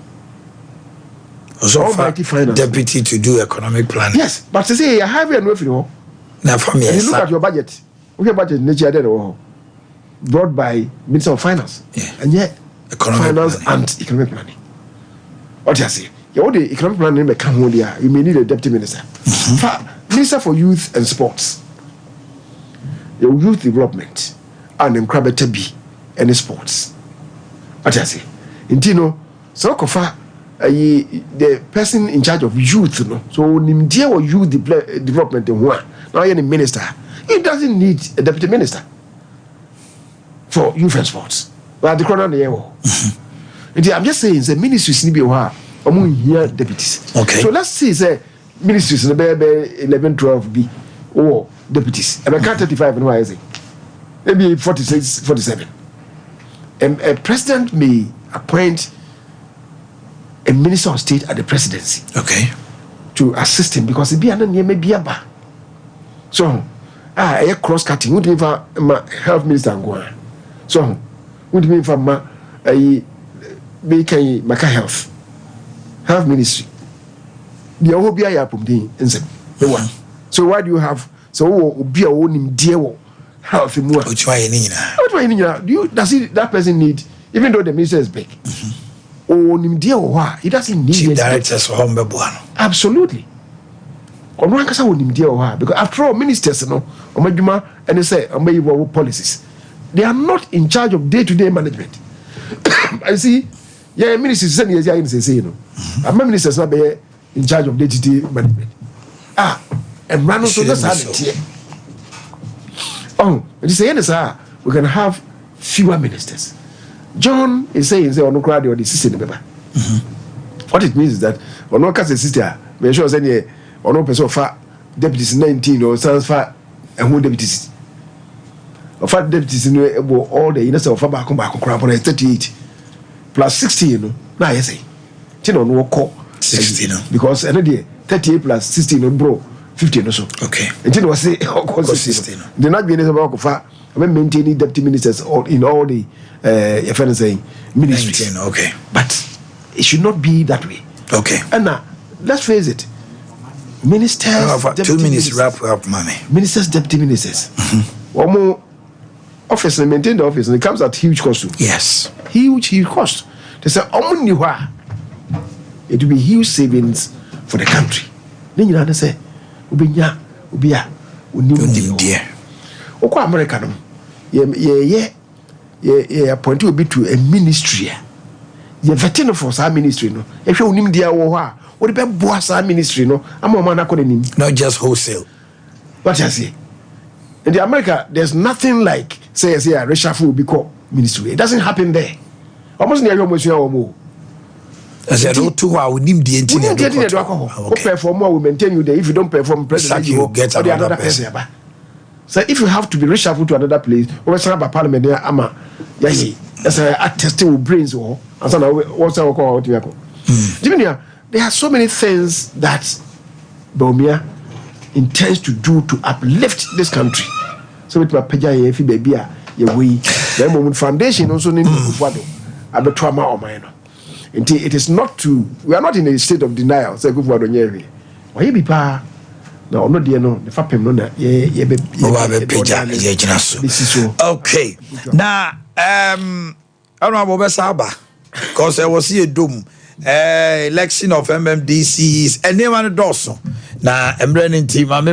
So deputy to do economic planning. Yes, but to say I have a new for now for me. And you look at your budget. Okay, budget nature there brought by Minister of Finance. Yeah. And yet economic finance planning. and economic planning. What do you say? You the economic planning may come here. You may need a deputy minister. Minister for Youth and Sports. Your youth development and then be any sports. What do you say? Intino so kofa the person in charge of youth, no. So deal with youth development in one. Now you're the minister. He doesn't need a deputy minister for youth and sports. But the corner the I'm just saying the ministries need be among here deputies. Okay. So let's see say ministries in the 11, 12 be or deputies. And I can't 35 and why is it? Maybe 46, 47. And a president may appoint a minister of state at the presidency. Okay. To assist him because he be an maybe a bar. So, a cross cutting would be for health minister and go on. So, would be for my Maka health ministry. The Obia Yapum in. So, why do you have so be a own dear how if more Which way do you that person need, even though the minister is big? Oh, he doesn't need chief directors for home. Absolutely. Because after all, ministers, and they say, policies, they are not in charge of day-to-day management. I see, ministers say, I'm a minister not be in charge of day-to-day management. And run also that's how it. Oh, and you say, we're going to have fewer ministers. John is saying, "Say, no crowd or the system." What it means is that on no case sister, make sure say, on no person for deputies 19 or stands for and who deputies. Of fact, deputies in all the innocent of back crap on 38 plus 60, you know. Now, I say, you know, call 60, no, because another 38 plus 16, no, bro, 15 or so. Okay, and you know, say, oh, 16. They're not being able to far. I'm maintaining deputy ministers in all the saying ministries. 19, okay, but it should not be that way. Okay, and now let's face it, ministers. 2 minutes wrap up, mommy. Ministers, deputy ministers. One more office and maintain the office, and it comes at huge cost. Yes, huge cost. They say, it will be huge savings for the country. Then you say, Ubia, dear. Oko America, appoint will be to a ministry. You're veteran for our ministry, no. If you name dear what about boss our ministry, no. I'm a man according. Not just wholesale. What I say? In the America, there's nothing like say a reshuffle will be called ministry. It doesn't happen there. Almost near your monsieur or more. I said, oh, two hours, we need the engineer. Perform more, we maintain you there. If you don't perform, president, you get another person. So if you have to be reshuffled to another place, or some parliament there, ama, yes, that's a testing with brains or and so what's our call out here. There are so many things that Baumia intends to do to uplift this country. So with my peja if you baby your way, the moment foundation also need to follow. Abetrama or minor. It is not to, we are not in a state of denial. Say good for the year. Why be pa? No, no, dear, no. The fapem no na okay. Now, I don't know about Saba because I was here doom. Election of MMDCs and name and Dawson. Now, I'm running team. I'm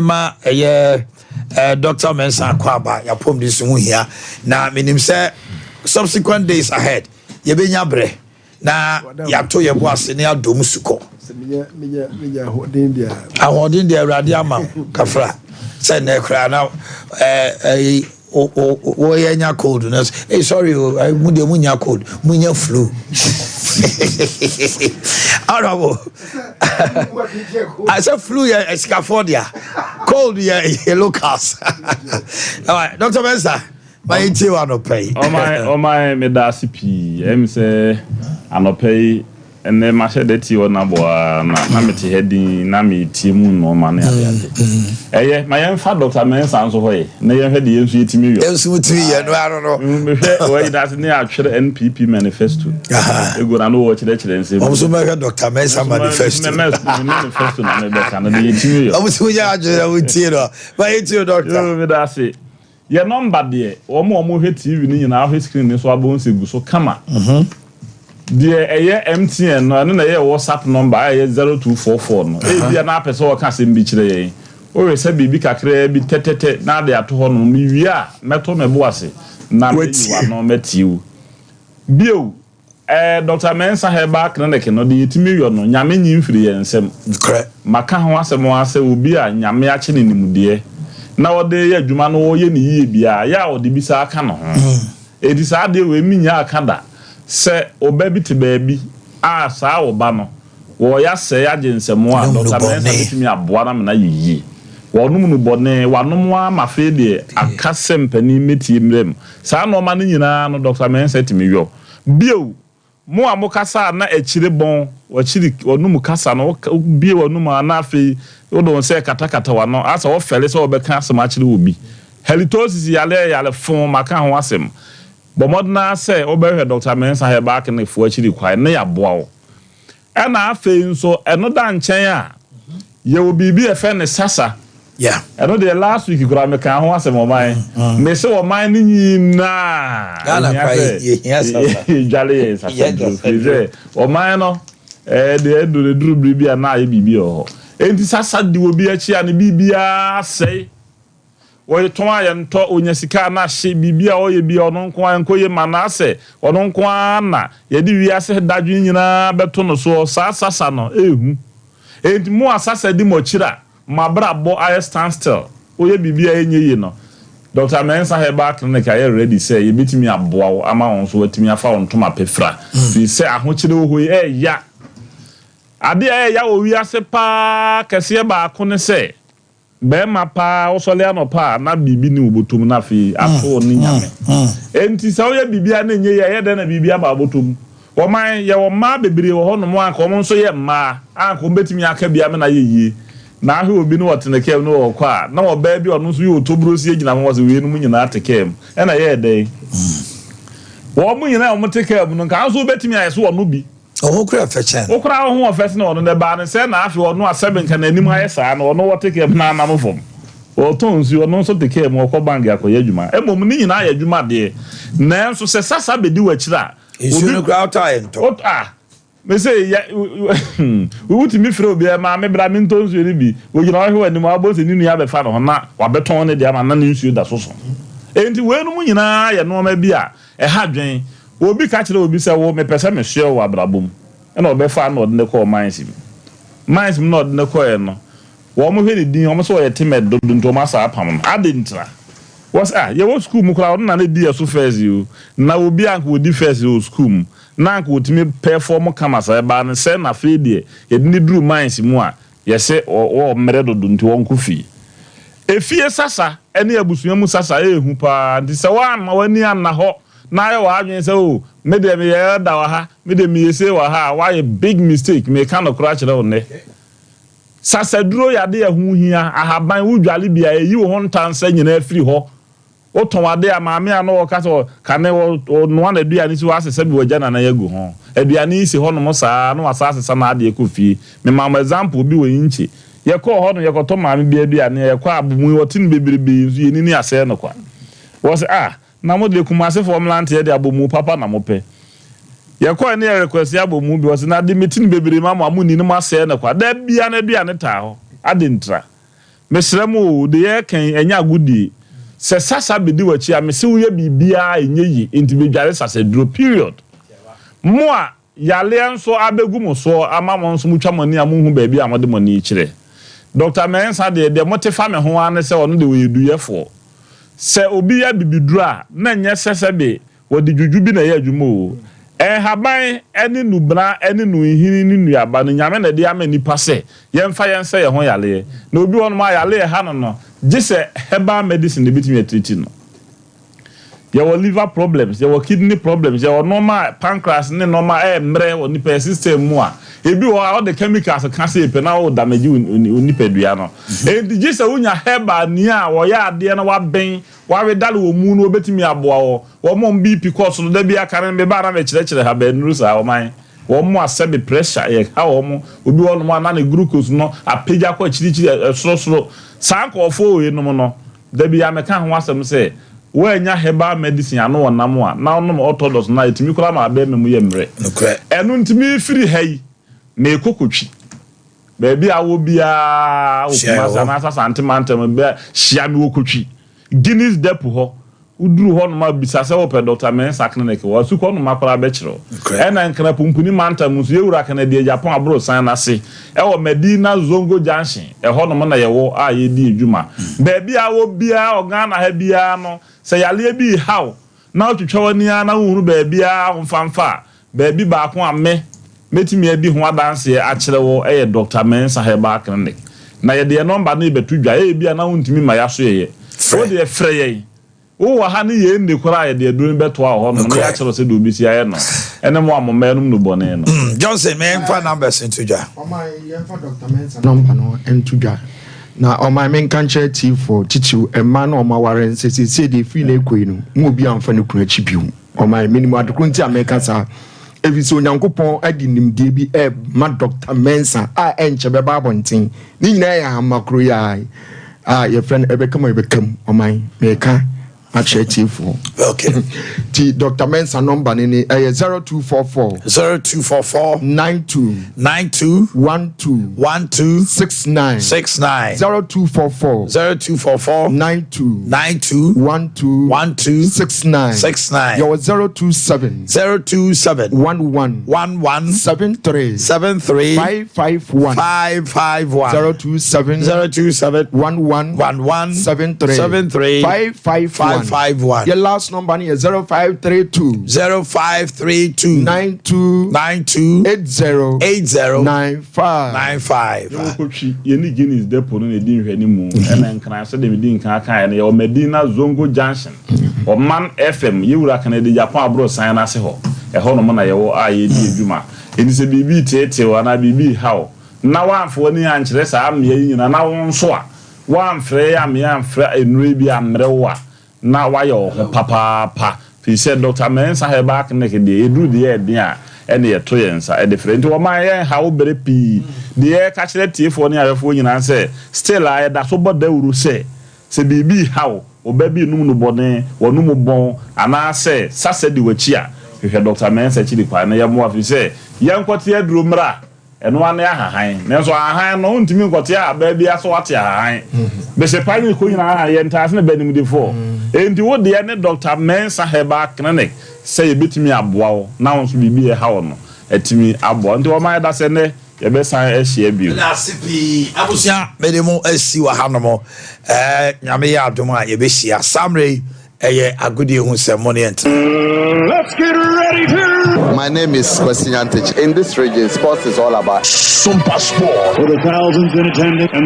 Dr. Mensa Kwaba. Ya pom this one here. Now, minim say subsequent days ahead. You be nyabre. Na ya to ye boase ne adom suko ahoden dia awrade ama kafra say na kra na o ye nya cold na hey sorry mu de mu nya cold mu nya flu arabo I say flu ya escafodia cold ya locals all right Dr. Mensa my tea one pay oh my medasi p em say anopay and then my shed that you na boa na meti heading na me team no man eh my young father Dr. Mensa so hoye na ye head yen so yetimi yo so yetimi ye no I don't know me why that near actually NPP manifesto e go na no watch the children say so make Dr. Mensa manifesto manifesto na me be kan na yetimi yo so ya ajere wutie no ba yetio doctor me da say your number there omo he TV ni na he screen ni so abon se gu so kama the MTN no na ye WhatsApp number 0244 no e bia na pese o ka se mbi kire yen o we se bibi kakra bi tetete na de ato ho no mi wi a meto me boase na me wa no metiu bio Dr. Mensa Heba clinic no de yetimi yo no nyame nyimfiri yen nsem maka ho asem o ase obi a nyame a kye ne nimude na ode ye adwuma no wo ye ne yie bia ya ode bi sa aka no ho edi sa de we minya aka da se obabi te baabi a sa oba no wo ya se ya jensemo a Dr. Mensa bitimi aboa na me na yiyi wo num no bone wanom a mafe de aka sempani metie mrem sa no ma no nyina no Dr. Mensa timi yo bio mo amokasa na akire bon wachiri onum kasa no bie wonum na afi wodon se katakata wa no asa wo fele se obeka asem akire obi halitosis yale fon maka ho asem bomodna se obehwe Dr. Mensa Heba akene fu akiri kwai na ya boa wo na afi nso eno da nchen a ye obibi efe ne sasa Yeah. I know the last week you could have made a horse and mine. May say, or mine in Jolly is or mine, the end of the Drew Bibi and I be or. And this Sassad will be a chia and Bibia say. Or try and talk on your sicana, she Bibia or you be on Uncle and Koye Manase or Uncle Anna. Yedi, I said that you know, Betono so Sassano, eh? And more Sassa di Mochira. My brabo I stand still. Oye bibia enye no. Dr. Mensa Heba clinic I already say you beat me a bow amount so what me a found to my pefra. We say I want you to know ya. Ade ya we are pa kese ba ko say. Be ma pa also le no pa na bibi ni obotum na fi aso ni nyame. Enti sa oye bibia na enye ya de na bibia ba obotum. O man ye o ma bebre wo ho no mo anko mo so ye ma anko betimi aka bia me na ye. Na ahe obi no wote ne kem no okwa na wo ba bi ono so ye otobrosi agina mo so we no nyina atekem e na ye dey wo mu nyina o motekem no kan so betimi ayeso ono bi o kura fechen o kura ho ofese na ono ne ba ne se na afi ono aseben kan anim ayesa na ono wotekem na anam fom o tonsi ono so tekem o ko bangi akoye adwuma e mom ni nyina ayadwuma de na so se sasa bedi wachira obi no kura time to me say we would me fro be ma me bra me ntonsu ni bi we gina hwe ani ma bo se ni nua be fa no na wa beton ne de ma na nsu da so so enti we no mu nyina ye no ma bi a e ha dwen obi ka kire obi se wo me pese me hwe wo abrabom e na obe fa na ode ne ko mines na ode ne ko ye no wo mo hwe ni din wo mo so ye temed do nto ma sa apam ade ntra was ye wo school mu kra na di so first you na obi anko wo di first you school na ko timi perform kama sa ba ne se na fe de ye ni dru mines mu a ye se o mere do nti won ku fi efie sasa ene abusua mu sasa ehu pa nti se wa ma wani anna ho na ye wa adwen se o me de me ye da wa ha me de me ye se wa ha why a big mistake me kan no kra kire o ne sasa duro ya de ehu hia ahaban wudwale bia yi wo hontansa nyina afiri ho o ton ade amaame ano o kaso kane o no na aduane si wasese bi wagya na yagu ho aduane si ho no mo saa no asase sa na ade ekofie me mam example bi wo yinchi ye ko ho no ye ko to maame bi aduane ye ko abumu o tin bebrebe nzu ye ni ase no kwa wo se na mo de kumase formula nte ye de abomu papa na mo pe ye ko ne request ya abomu bi wo se na de metin bebrebe mama amu ni mo ase no kwa da bia na aduane ta ho ade ntra mesremu de ye kan enya agudi se sasa bedi wachi amese wo ye bibia enye yi enti bedware sasa dro period mo a yale enso abegu mo so ama mo nso mutwa mani amu hu ba bia amode mani kire Dr. Mensa de motifa me ho ane se ono de we duyefo se obi ya bibidura na nye sese be wodi juju bi na ye adwuma o haban ene nubra ene no hini ni nuaba no nyame na de ama nipa se yemfa yense ye ho yale na obi won ma yale ha no Jise herbal medicine de bitimi treating no. Your liver problems, your kidney problems, your normal pancreas ne normal mre or nipa system mu a. Ebi all the chemicals can say pe na o damage nipa dua no. E jise unya herbal ni a wo ya ade na wa ben, wa wedale wo mu no obetimi aboa wo mom BP course no da bia karen be ba na me kire ha ba nuru sa o man. Wo mo asebe pressure ye ha wo mo obi wo no mo na glucose no apagya kwa chiri soro sanko ofo no no da bia me kan ho asem se wo anya herbal medicine ano wonam a na onom orthodox na etimi kura ma ba memu ye mre enu ntimi firi hai me kokotwi ba bia wo bia wo kuma sa na santimantem ba hia me wo kotwi Guinness depo ho uduru ho no ma bisa se wo pe Dr. Mensa clinic wo su ko no ma kura be kiro ena nkana pumpuni manta musu yewura kana de Japan abro san na se e wo Medina Zongo Junction e ho no na ye wo a ye di edwuma ba bia wo bia organa ha bia no se yale bi how na otwetwa wani na hunu ba bia mfamfa ba bi ba ko ame metimi adi ho adanse a kire wo e Dr. Mensa Herbal Clinic na ye de number na betu dwa e bia na wontimi ma yaso ye wo de frɛ ye wo wa ha ne ye ndi kora ye de aduru beto a ho no na ya kire se do bi si aye no ene mo amomanum no bone no Johnson me enfa numbers into dwa o my enfa Dr. Mensa number no into dwa na o my men kan share T4 chichiu emma na o ma waren se de free na ekoi no mo obi amfa ne kuna chibiu o my minimum adokunti America sa eviso nyankopon adi nimde bi ma Dr. Mensa a enche be ba bonten ni nyina ya makro ya your friend Ebekam Oman Meka actually for okay. The Dr. Mensa number in 0244 92 12 69 0244 92 69 your 027 11 73 551 027 11 73 551 your last number is 0532 92 80 95 Yeni Guinness Depot no edin hwe ni mu ena nkran so de medin kan kan na yo Medina Zongo Junction Oman FM yewura kan de Japan abro san na se ho e ho no mo na yewo a ye di edwuma eni se bibi tete wa na bibi hawo na wanfo ni ankyere sa am ye nyina na won so a wanfre ya me anfra enure bi amrewa na wa yo ho papa fi said Dr. Mensa he back neck de edu de e din a ene ye to yensa e different wo man ye ha wo bere pi de e ka kire tiefo ne ayefo nyina se still I da so boda wuru se bibi hawo obabi num no bone wonum bon ana se sase de wachi a hwe Dr. Mensa chiri kwa na ye mo afi se yankote aduro mra eno ane ahahan nenso ahahan no ntimi nkote a ba bia so wate ahahan be se pani ko nyina ye ntase na banim de fo enti wo de ne Dr. Mensa Heba Clinic say ye betimi aboa wo na won so bibi e hawo no etimi aboa enti wo ma da se ne ye be san e hia bio na sipi abusia medemo asi wa hanomo nyame ya adom a ye be hia samre eye agudi hu semonient. Let's get ready to. My name is Kwesi Antich. In this region, sports is all about Sompa Sport. For the thousands in attendance and